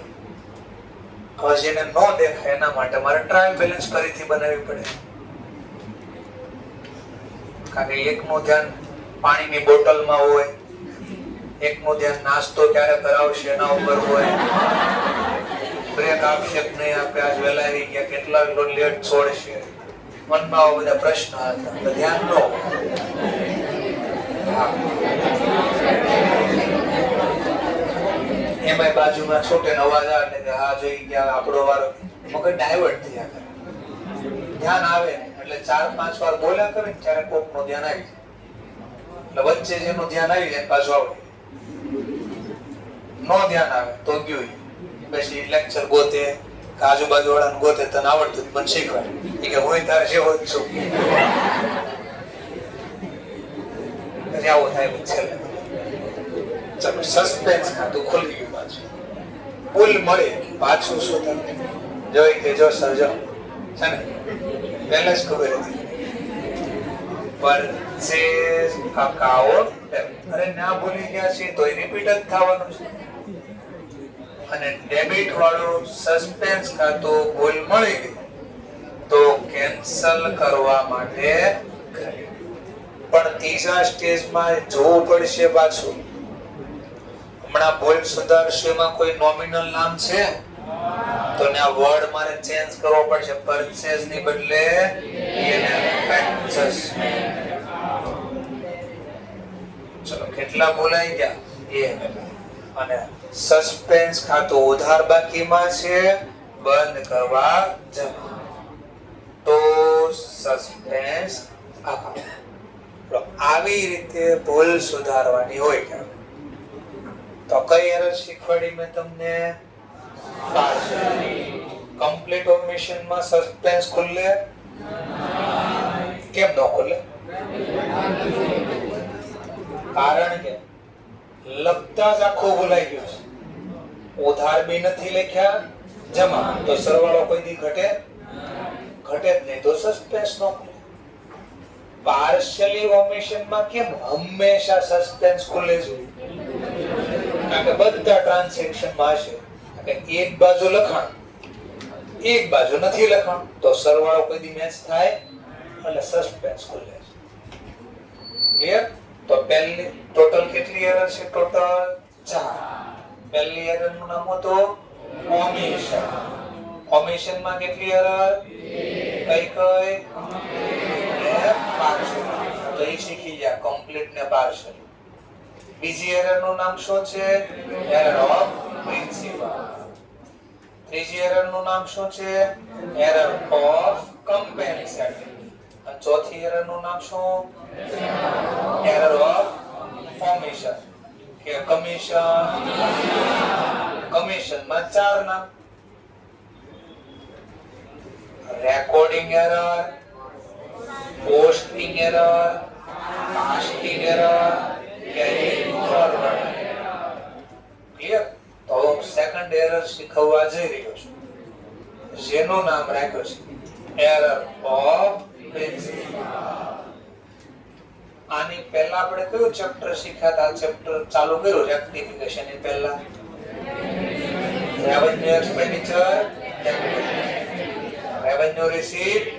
હવે જેને ન દેખાય એના માટે મારે ટ્રાયલ બેલેન્સ ફરીથી બનાવવી પડે. કારણ કે એકનું ધ્યાન પાણીની બોટલમાં હોય, એકનું ધ્યાન નાસ્તો ક્યારે કરાવશે એના ઉપર હોય, બ્રેક આપશે કે નહીં આપે, આજ વહેલા આવી ગયા, કેટલા લેટ છોડશે, મનમાં આવા બધા પ્રશ્ન હતા. તો ધ્યાન ન હોય. એમાં બાજુમાં છોટે અવાજ આવે એટલે હા જોઈ ગયા આપણો વારો, મગજ ડાયવર્ટ થયા કરે. ધ્યાન આવે એટલે 4-5 વાર બોલ્યા કરે ને ત્યારે કોકનું ધ્યાન આવી જાય. એટલે વચ્ચે જેનું ધ્યાન આવી જાય પાછું આવડે. નો ધ્યાન આવે તો ગયું. પછી લેક્ચર ગોતે, આજુબાજુ વાળાને ગોતે, તને આવડતું પણ શીખવાય કે હું તારે જેવો જ છું. પછી આવું થાય છેલ્લે. ચલો સસ્પેન્સ ખાતું ખુલી ગયું પાછું. પુલ મળે પાછું શું થાય જોઈ કે જો સર્જો છે ને પહેલા જ ખબર હતી. પરચેઝ અકાઉન્ટ અરે ના ભૂલી ગયા છે તો રિપીટ જ થવાનું છે. અને ડેબિટ વાળું સસ્પેન્સ ખાતું ભૂલ મળી ગઈ તો કેન્સલ કરવા માટે પણ ત્રીજા સ્ટેજમાં જોવું પડશે પાછું. હમણાં ભૂલ સુધારશેમાં કોઈ નોમિનલ નામ છે તો ને આ વર્ડ મારે ચેન્જ કરવો પડશે. પરચેઝ ની બદલે એને પરચેસ. ચલો કેટલા ભૂલાઈ ગયા એ. અને સસ્પેન્સ ખાતું ઉધાર બાકીમાં છે, બંધ કરવા જમા. તો સસ્પેન્સ આવી રીતે ભૂલ સુધારવાની હોય. તો કઈ એરર શીખવાડી મેં તમને? કમ્પ્લીટ ઓમિશન માં સસ્પેન્સ ખુલે? કેમ ન ખુલે? કારણ કે લખતા જ આખું ભૂલાઈ ગયું છે. ઉધાર બી નથી લખ્યા, જમા તો સરવાળો કોઈ દી ઘટે જ નહીં, તો સસ્પેન્સ નો ખુલે. પાર્શિયલી ઓમિશન માં કેમ હંમેશા સસ્પેન્સ ખુલે છે? કારણ કે બધા ટ્રાન્ઝેક્શન માં હશે એક બાજુ લખાણ, એક બાજુ નથી લખાણ, તો સરવાળો કોઈ દી મેચ થાય એટલે સસ્પેન્સ ખુલે છે. ક્લિયર? તો પહેલી ટોટલ કેટલી એરર છે? ટોટલ 4. પહેલી એરર નું નામ હતું ઓમિશન. ઓમિશન માં કેટલી એરર? કઈ પાર્શિયલ. તો એ શીખી ગયા કમ્પ્લીટ ને પાર્શિયલ. બીજી એરર નું નામ શું છે? Error of principle. ત્રીજી એરર નું નામ શું છે? Error of compensating. અને ચોથી એરર નું નામ શું? એરર ઓફ ઓમિશન કે કમિશન. કમિશન માં 4 નામ: recording error, posting error, casting error, carrying forward. Clear? તો સેકન્ડ એરર શીખવવા જઈ રહ્યો છું, જેનું નામ રાખ્યું છે એરર ઓફ પ્રિન્સિપલ. આની પહેલા આપણે કયું ચેપ્ટર શીખ્યા હતા? ચેપ્ટર ચાલુ કર્યું રેક્ટિફિકેશન ની પહેલા રેવન્યુ એક્સપેન્ડિચર, રેવન્યુ રિસીપ્ટ.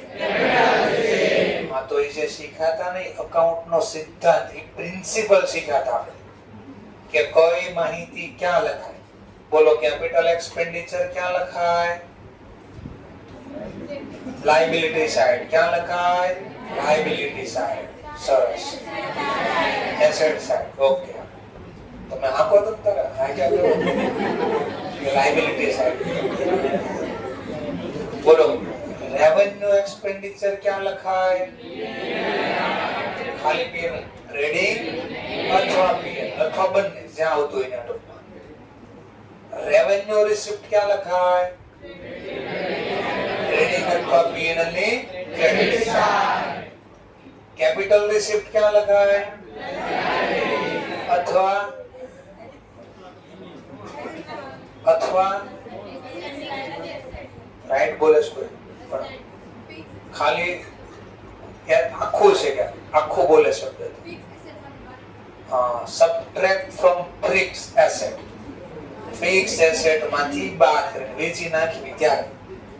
હા, તો એ જે શીખ્યા ને અકાઉન્ટ નો સિદ્ધાંત, એ પ્રિન્સિપલ શીખ્યા હતા કે કઈ માહિતી ક્યાં લખાય. બોલો, કેપિટલ એક્સપેન્ડિચર ક્યાં લખાય? Liability side. ક્યાં લખાય? Liability side. સરસ. Asset side. ઓકે. તમે આંખો તો તરત હાજર કરો લાયબિલિટી સાઈડ. બોલો, રેવન્યુ એક્સપેન્ડિચર ક્યાં લખાય? ખાલી પીએમ ટ્રેડિંગ અથવા પીએમ અથવા બંને જ્યાં આવતું હોય ત્યાં. રેવન્યુ રિસિપ્ટ ક્યાં લખાય? ટ્રેડિંગ અથવા પીએનએલ ની ક્રેડિટ સાઈડ. કેપિટલ રિસિપ્ટ ક્યાં લખાય? અથવા રાઈટ બોલે છે કોઈ પણ ખાલી આખું છે કે આખું બોલે શબ્દ? Subtract from fix asset. Fix asset માંથી બાદ વેચી નાખવી, ત્યારે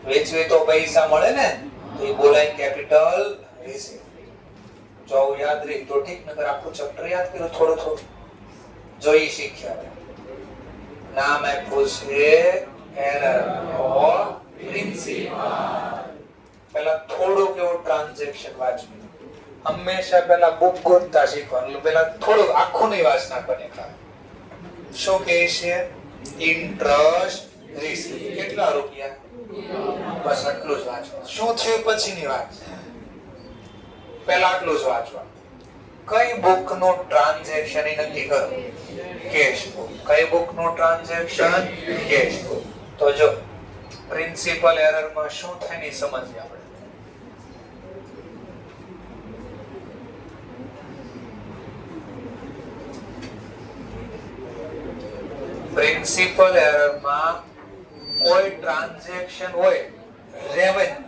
વેચવી તો પૈસા મળે ને, તો એ બોલાય કેપિટલ રિસિપ્ટ. જો યાદ રહી તો ઠીક, નકર આખું ચેપ્ટર યાદ કર્યું થોડું થોડું જોઈ શીખ્યા. નામ આપ્યું છે એરરનો પ્રિન્સિપલ. પેલા થોડુંક એવું ટ્રાન્ઝેક્શન વાંચવું. હંમેશા પેલા બુક ગોતતા શીખવાનું. પેલા થોડું આખું નહીં વાંચ નાખવાની. શું કહે છે? Interest receive. કેટલા રૂપિયા? બસ આટલું જ વાંચવાનું. શું છે પછીની વાત? પેલા આટલું જ વાંચવાનું. કઈ બુક નું ટ્રાન્ઝેક્શન એ નક્કી કરો? Cash book. કઈ બુક નું ટ્રાન્ઝેક્શન? Cash book. તો જો પ્રિન્સિપલ એરર માં શું થાય ને સમજીએ આપણે. પ્રિન્સિપલ એરર માં કોઈ ટ્રાન્ઝેક્શન હોય, રેવન્યુ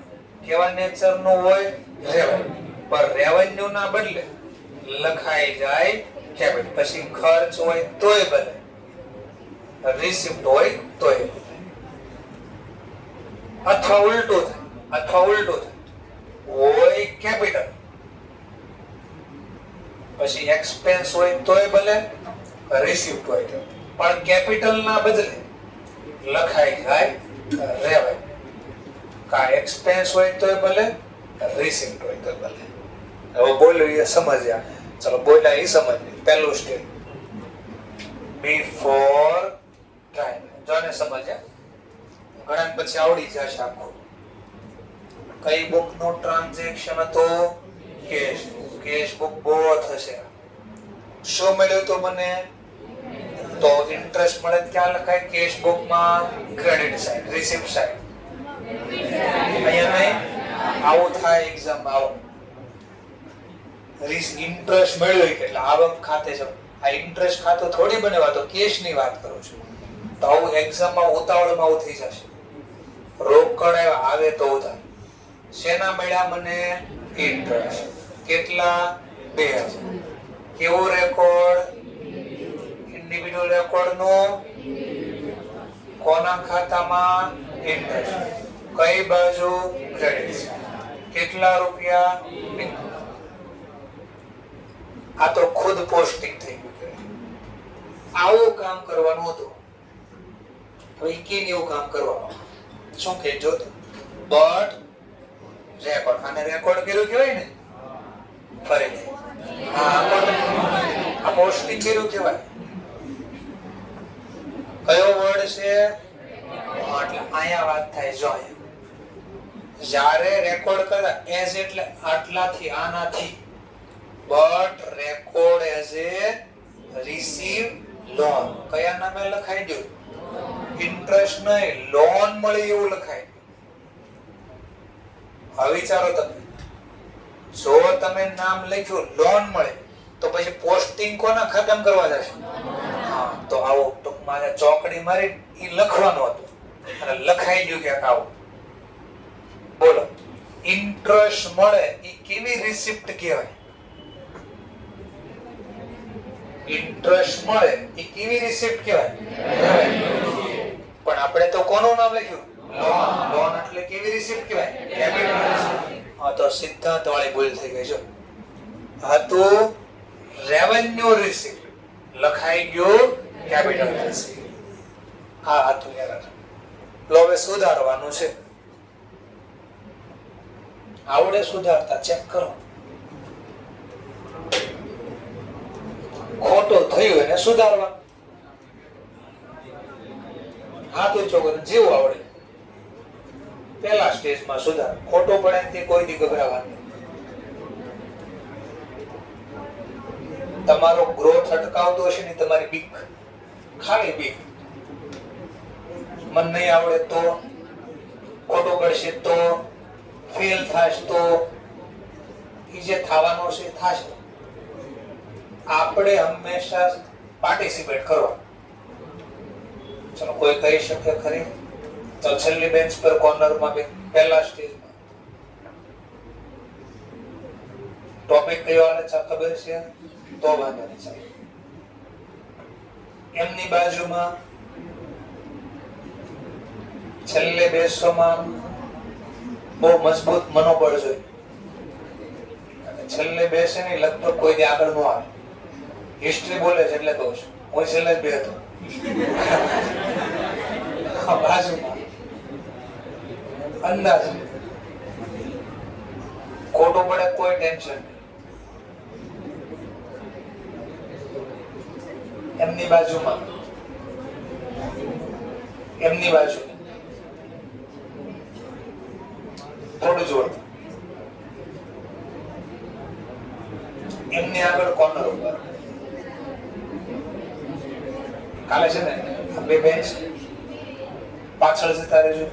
કેવા નેચર નું હોય? રેવન્યુ. પર રેવન્યુ ના બદલે લખાઈ જાય કેપિટલ. પછી ખર્ચ હોય તોય બદલે, રિસિપ્ટ હોય તોય બદલે. અથવા ઉલટું થાય હોય કેપિટલ પછી એક્સપેન્સ હોય તોય ભલે, રિસિપ્ટ હોય તો પણ કેપિટલ ના બદલે લખાઈ જાય રેવન્યુ. કા એક્સપેન્સ હોય તોય ભલે, રિસિપ્ટ હોય તો ભલે. હવે બોલ્યું એ સમજ્યા. ચલો બોલ્યા એ સમજીએ. પહેલું સ્ટેપ બિફોર ટાઈમ. જોને સમજ્યા. ઘણા પછી આવડી જશે આખું. કઈ બુક નું ટ્રાન્ઝેક્શન હતો? Cache book. કેશ બુક બહુ થશે. શું મળ્યું તો મને? તો ઇન્ટરેસ્ટ મળે ક્યાં લખાય? કેશ બુક માં ક્રેડિટ સાઈડ, રિસિપ્ટ સાઈડ. અહીંયા નહીં. આવું થાય એક્ઝામ માં. આવું ઇન્ટરેસ્ટ મળ્યો એટલે આવક ખાતે છે. આ ઇન્ટરેસ્ટ ખાતું થોડી બનાવવા, તો કેશ ની વાત કરું છું. તો આવું એક્ઝામ માં ઉતાવળમાં આવું થઈ જશે. રોકડ આવે તો થાય. શેના મળ્યા મને? ઇન્ટરેસ્ટ. કેટલા? 2000. કેવો રેકોર્ડ? ઇન્ડિવિડ્યુઅલ રેકોર્ડ નો. કોના ખાતામાં? ઇન્ટરેસ્ટ. કઈ બાજુ? ક્રેડિટ. કેટલા રૂપિયા? આ તો ખુદ પોસ્ટિંગ થઈ ગયું. આવું કામ કરવાનું હતું. એવું કામ કરવાનું. શું કે જો બટ રેકોર્ડ. આને રેકોર્ડ કર્યું કહેવાય ને. ફરીથી આ પોસ્ટિંગ કર્યું કહેવાય. કયો વર્ડ છે? એટલે અહીંયા વાત થાય. જો જ્યારે રેકોર્ડ કરે એઝ એટલે આટલાથી આનાથી, but record as a receive loan. કયા નામે લખાઈ ગયું? ઇન્ટરેસ્ટ નહીં, લોન મળી એવું લખાય. હવે વિચારો તમે, જો તમે નામ લખ્યું લોન મળે તો પછી પોસ્ટિંગ કોના ખતમ કરવા જશે? હા, તો આવો ટૂંકમાં ચોકડી મારી ઈ લખવાનું હતું અને લખાઈ ગયું કે આવું. બોલો, ઇન્ટરેસ્ટ મળે ઈ કેવી રિસિપ્ટ કહેવાય? ઇન્ટરેસ્ટ મળે ઈ કેવી રિસિપ્ટ કહેવાય? પણ આપણે તો કોનું નામ લખ્યું? લોન. લોન એટલે કેવી રિસિપ્ટ કહેવાય? Capital receipt. હા, તો સિદ્ધાંત વાળી ભૂલ થઈ ગઈ. જો હા તો રેવન્યુ રિસિપ્ટ લખાઈ ગયું કેપિટલ રિસિપ્ટ. હા હતું એરર. લો હવે સુધારવાનું છે. આવડે સુધારતા? ચેક કરો. ખોટું થયું એને સુધારવા. હાથ ઊંચો કરીને જેવું આવડે પેલા સ્ટેજમાં સુધાર. ખોટો પડે ને કોઈ દી ગભરાવાનું. તમારો ગ્રોથ અટકાવતો હશે ને તમારી બીક, ખાલી બીક. મન નહીં આવડે તો, ખોટો પડશે તો, ફેલ થાશ તો, ઈ જે થવાનો છે થાશે. આપણે હંમેશા પાર્ટિસિપેટ કરવા. ચલો કોઈ કહી શકે ખરી? તો છેલ્લી બેન્ચ પર કોર્નરમાં પહેલા સ્ટેજમાં ટોપિક કયો આવે છે ખબર છે? તો વાંધો નહીં. ચાલો એમની બાજુમાં છેલ્લે બેસવામાં બહુ મજબૂત મનોબળ જોઈએ. છેલ્લે બેસે ને લગભગ કોઈ દી આગળ નો આવે. હિસ્ટ્રી બોલે છે એટલે કહું છું. હું છેલ્લે જ બે હતો. બાજુમાં અંદાજ ખોટું પડે કોઈ ટેન્શન. એમની બાજુમાં એમની બાજુ થોડું જોડ એમની આગળ કોર્નર ઉપર કાલે છે ને બે બેન્ચ પાછળ જતા રહેજો.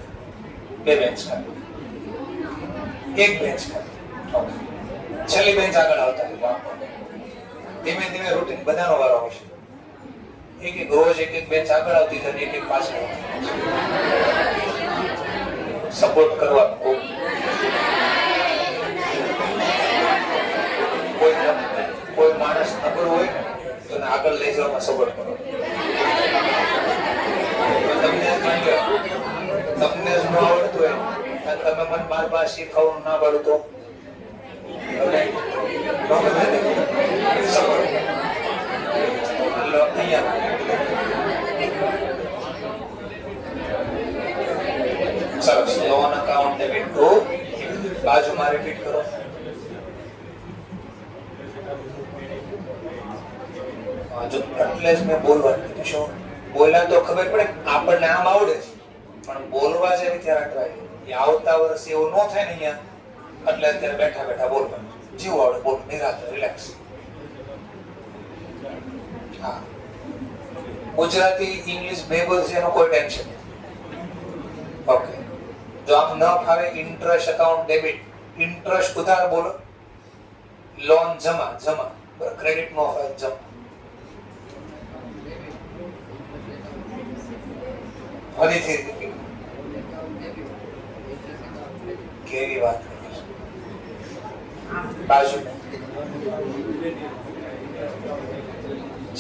બે બેન્ચ ખાલી એક બેન્ચ ખાલી છેલ્લી બેન્ચ આગળ આવતા ધીમે ધીમે રૂટીન બધાનો વારો આવશે. એક એક રોજ એક એક બેન્ચ આગળ આવતી જાય એક એક પાછળ સપોર્ટ કરવા કોઈ માણસ નબળો હોય તો આગળ લઈ જવામાં સપોર્ટ કરો. તમને જ ન આવડતું હોય અને તમે મને બાર બાર શીખવાનું ના પાડું તો સરસ. લોન અકાઉન્ટ ડેબિટ ટુ બાજુમાં રિપીટ કરો. એટલે જ મેં બોલવાનું કીધું. શું બોલ્યા તો ખબર પડે. આપણને આમ આવડે છે પણ બોલવા જેવી ત્યારે ટ્રાય એ આવતા વર્ષે એવું ન થાય ને અહીંયા. એટલે અત્યારે બેઠા બેઠા બોલવાનું જેવું આવડે બોલ નિરાંત રિલેક્સ. હા ગુજરાતી ઇંગ્લિશ બે બોલ છે એનો કોઈ ટેન્શન નથી. ઓકે જો આમ ન ફાવે ઇન્ટરેસ્ટ અકાઉન્ટ ડેબિટ. ઇન્ટરેસ્ટ ઉધાર બોલો. લોન જમા જમા ક્રેડિટ નો ફાવે જમા. ફરીથી કેવી વાત કરી બાજુ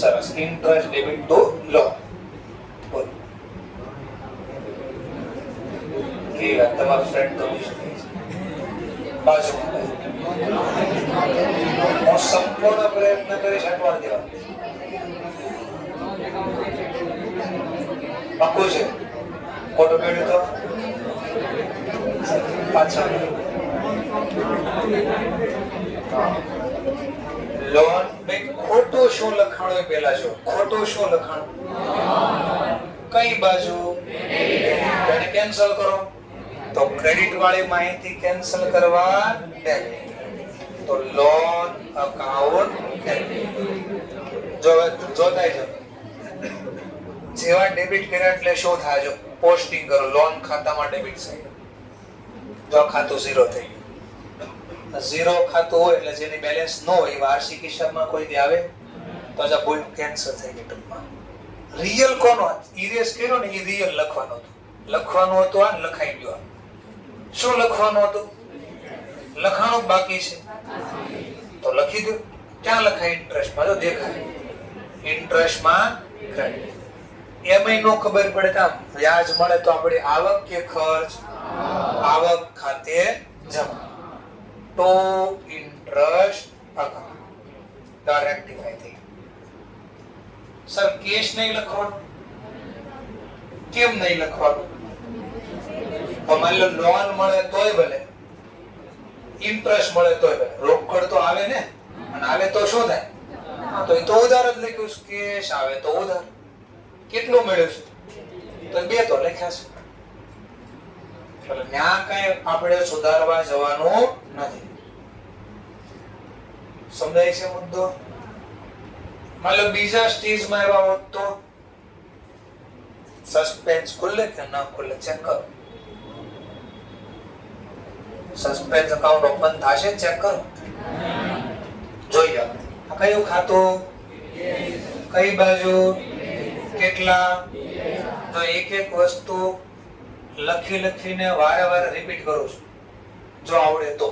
સરસ. ઇન્ટરેસ્ટ ડેબિટ ટુ લોન બોલો. કેવી વાત તમારો ફ્રેન્ડ તો બાજુ હું સંપૂર્ણ પ્રયત્ન કરીશ અટવાડ દેવા. પાકું છે. ખોટું પડ્યું તો પાછળ લોન ખોટું શું લખાણું પેલા જો. ખોટું શું લખાણું કઈ બાજુ એને કેન્સલ કરો તો ક્રેડિટ વાળી માહિતી કેન્સલ કરવા ડેબિટ. તો લોન અકાઉન્ટ જોતા જાવ. જેવા ડેબિટ કર્યા એટલે શું થાય જો પોસ્ટિંગ કરો. લોન ખાતામાં ડેબિટ થાય. જો ખાતું ઝીરો થઈ ગયું. ઝીરો ખાતું હોય એટલે જેની બેલેન્સ ન હોય વાર્ષિક હિસાબમાં કોઈ દી આવે તો આ ભૂલ કેન્સલ થઈ ગઈ. ટૂંકમાં રિયલ કોનો ઇરેઝ કર્યો ને એ રિયલ લખવાનું હતું. લખવાનું હતું આ લખાઈ ગયો. શું લખવાનું હતું? લખાણું બાકી છે તો લખી દો. ક્યાં લખાય? ઇન્ટરેસ્ટમાં. તો દેખાય ઇન્ટરેસ્ટમાં ક્રેડિટ. એમાંય નો ખબર પડે તો વ્યાજ મળે તો આપણે આવક કે ખર્ચ? આવક ખાતે જમા. તો ઇન્ટરેસ્ટ અકાઉન્ટ રેક્ટિફાઈ થઈ. સર કેશ નહીં લખવાનું. કેમ નહીં લખવાનું? માની લો લોન મળે તોય ભલે, ઇન્ટરેસ્ટ મળે તોય ભલે, રોકડ તો આવે ને. અને આવે તો શું થાય? તો એ તો ઉધાર જ લખ્યું છે. કેશ આવે તો ઉધાર. કેટલું મળ્યું છે? તો બે તો લખ્યા છે. એટલે ત્યાં કઈ આપણે સુધારવા જવાનું નથી. સમજાય છે મુદ્દો? માની લો બીજા સ્ટેજમાં આવ્યા હોત તો સસ્પેન્સ ખુલે કે ના ખુલે ચેક કરો. સસ્પેન્સ અકાઉન્ટ ઓપન થશે ચેક કરો. જોઈએ આ કયું ખાતું, કઈ બાજુ, કેટલા. તો એક એક વસ્તુ લખીને વારે વારે રિપીટ કરું છું જો આવડે તો.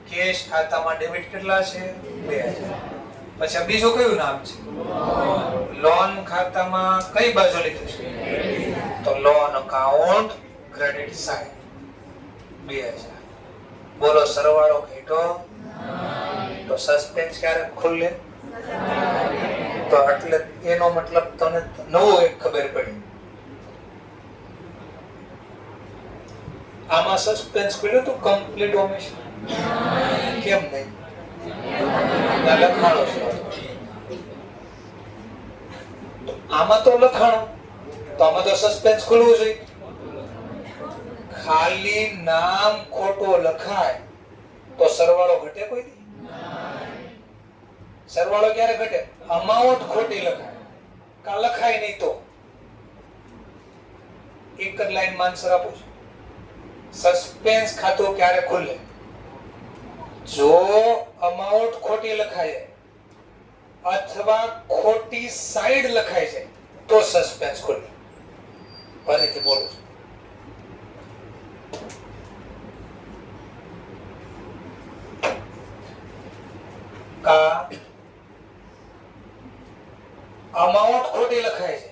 કેશ ખાતામાં ડેબિટ કેટલા છે? 2000. પછી આ બીજું કયું નામ છે? લોન ખાતામાં કઈ બાજુ લખ્યું છે? તો લોન અકાઉન્ટ ક્રેડિટ સાઇડ 2000. બોલો સરવાળો ઘેટો તો સસ્પેન્સ ક્યારે ખુલે? તો એટલે એનો મતલબ તને નવો એક ખબર પડી. આમાં સસ્પેન્સ ખુલ્યું તો કમ્પ્લીટ ઓમિશન. કેમ નહીં? લખાણો છે. આમાં તો લખાણો, તો આમાં તો સસ્પેન્સ ખુલવું જોઈએ. ખાલી નામ ખોટો લખાય તો સરવાળો ઘટે કોઈ દી? સરવાળો ક્યારે ઘટે? અમાઉન્ટ ખોટી લખાય કા લખાય નહીં તો. એક જ લાઈન માં આન્સર આપું છું. સસ્પેન્સ ખાતું ક્યારે ખુલે? જો અમાઉન્ટ ખોટી લખાય અથવા ખોટી સાઈડ લખાય છે તો સસ્પેન્સ ખુલે. ફરીથી બોલું છું. કા અમાઉન્ટ ખોટી લખાય છે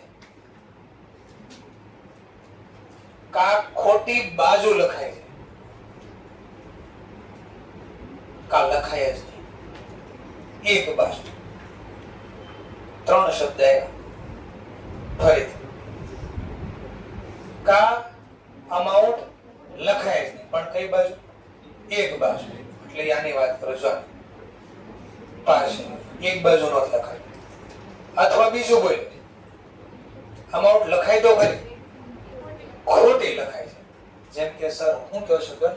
કા ખોટી બાજુ લખાય છે કા લખાય જ નહીં. એક બાજુ. ત્રણ શબ્દ આવ્યા. ફરીથી કા અમાઉન્ટ લખાય જ નહીં પણ કઈ બાજુ? એક બાજુ. એટલે આની વાત કરો છો. પાસે એક બાજુ નો લખાય. અથવા બીજું બોલે અમાઉન્ટ લખાય તો ખરી ખોટી લખાય છે. જેમ કે સર હું કહું છું કે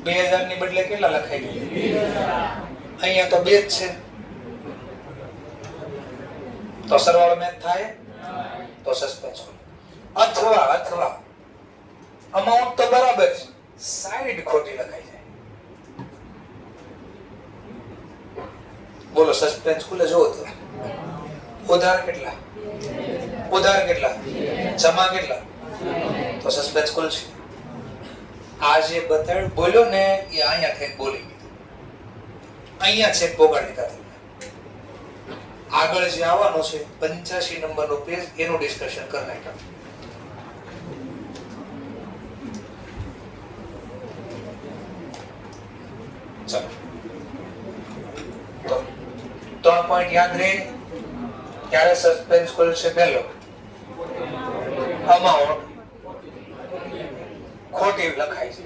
2000 ની બદલે કેટલા લખાય છે? અહીંયા તો 2 જ છે. તો સરવાળો મેચ થાય તો સસ્પેન્સ. અથવા અમાઉન્ટ તો બરાબર છે, સાઈડ ખોટી લખાય છે. બોલો સસ્પેન્સ ખુલે? જો તો ઉધાર કેટલા? જમા કેટલા? તો સસ્પેન્સ ખુલશે. આ જે બતાડ બોલ્યો ને એ અહીંયા થી બોલી દીધું. અહીંયા છે પોગાડી દીધા. આગળ જે આવવાનો છે 85 નંબરનો પેજ એનું ડિસ્કશન કરી નાખ્યું. ચાલો તો 3 પોઈન્ટ યાદ રહે. ક્યારે સસ્પેન્સ ખુલશે? પહેલો અમાઉન્ટ ખોટી લખાય છે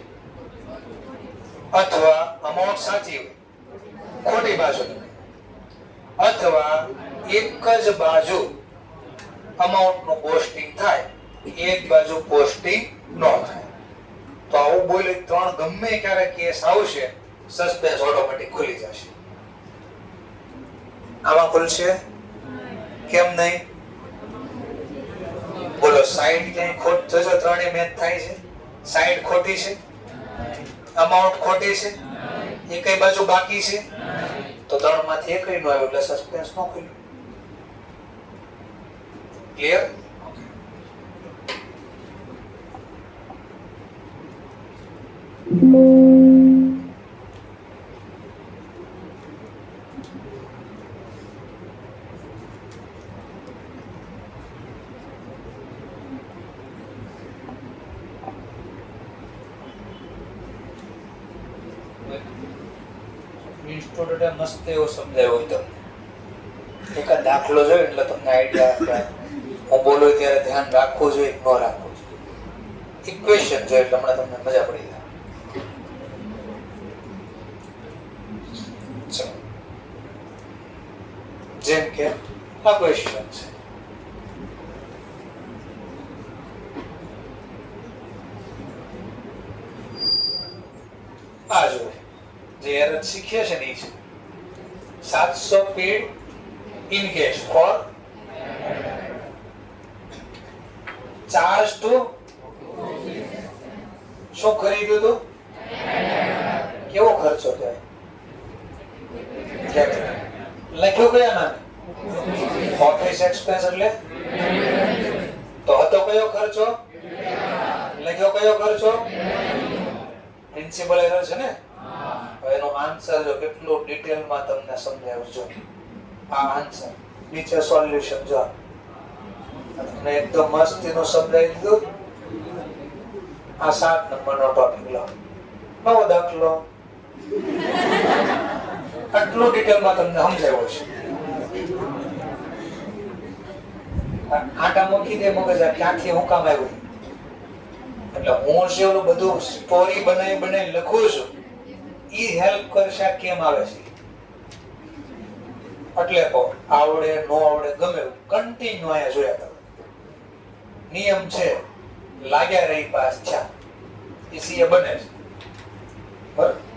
અથવા અમાઉન્ટ સાચી હોય ખોટી બાજુ અથવા એક જ બાજુ અમાઉન્ટ નું પોસ્ટિંગ થાય એક બાજુ પોસ્ટિંગ ન થાય. તો આવું બોલે 3 ગમે ક્યારે કેસ આવશે સસ્પેન્સ ઓટોમેટિક ખુલી જશે. આમાં ખુલશે કેમ નહીં? બોલો સાઈડ ક્યાંય ખોટ જોજો. 3 મેચ થાય છે. સાઈડ ખોટી છે, અમાઉન્ટ ખોટી છે, એકઈ બાજુ બાકી છે. તો 3 માંથી એકઈ નો આવ્યો એટલે સસ્પેન્સ નો ખુલ્યું. ક્લિયર? સ્ટુડન્ટે મસ્ત એવો સમજાવ્યો હોય તમને. એક દાખલો જોયો એટલે તમને આઈડિયા થાય. હું બોલું ત્યારે ધ્યાન રાખવું જોઈએ ન રાખવું જોઈએ. ઇક્વેશન જોઈએ એટલે હમણાં તમને મજા પડી જાય. ચલો જેમ કે આ ક્વેશ્ચન છે. આ જોઈએ જે એરર શીખ્યા છે ને એ છે 700 paid in cash for charge to શું ખરીદ્યું હતું? કેવો ખર્ચો થાય? લખ્યું કયા નામે? Office expense. એટલે તો હતો કયો ખર્ચો? લખ્યો કયો ખર્ચો? પ્રિન્સિપલ એરર છે ને. એનો આન્સર જો કેટલું ડિટેલમાં તમને સમજાવું છું. આ આન્સર નીચે સોલ્યુશન જો તમને એકદમ મસ્તીનું સમજાવી દીધું. આ 7 નંબરનો ટોપિક લો. નવો દાખલો. આટલું ડિટેલમાં તમને સમજાવ્યો છે. આટા મૂકી દે મગજ ક્યાંથી હું કામ આવ્યું. એટલે હું જે ઓલું બધું સ્ટોરી બનાવી લખું છું ઈ હેલ્પ કરશે કેમ આવે છે. એટલે કહો આવડે નો આવડે ગમે એવું કન્ટિન્યુ અહીંયા જોયા કરો. નિયમ છે લાગ્યા રહી પાસ છા એ બને છે બરાબર.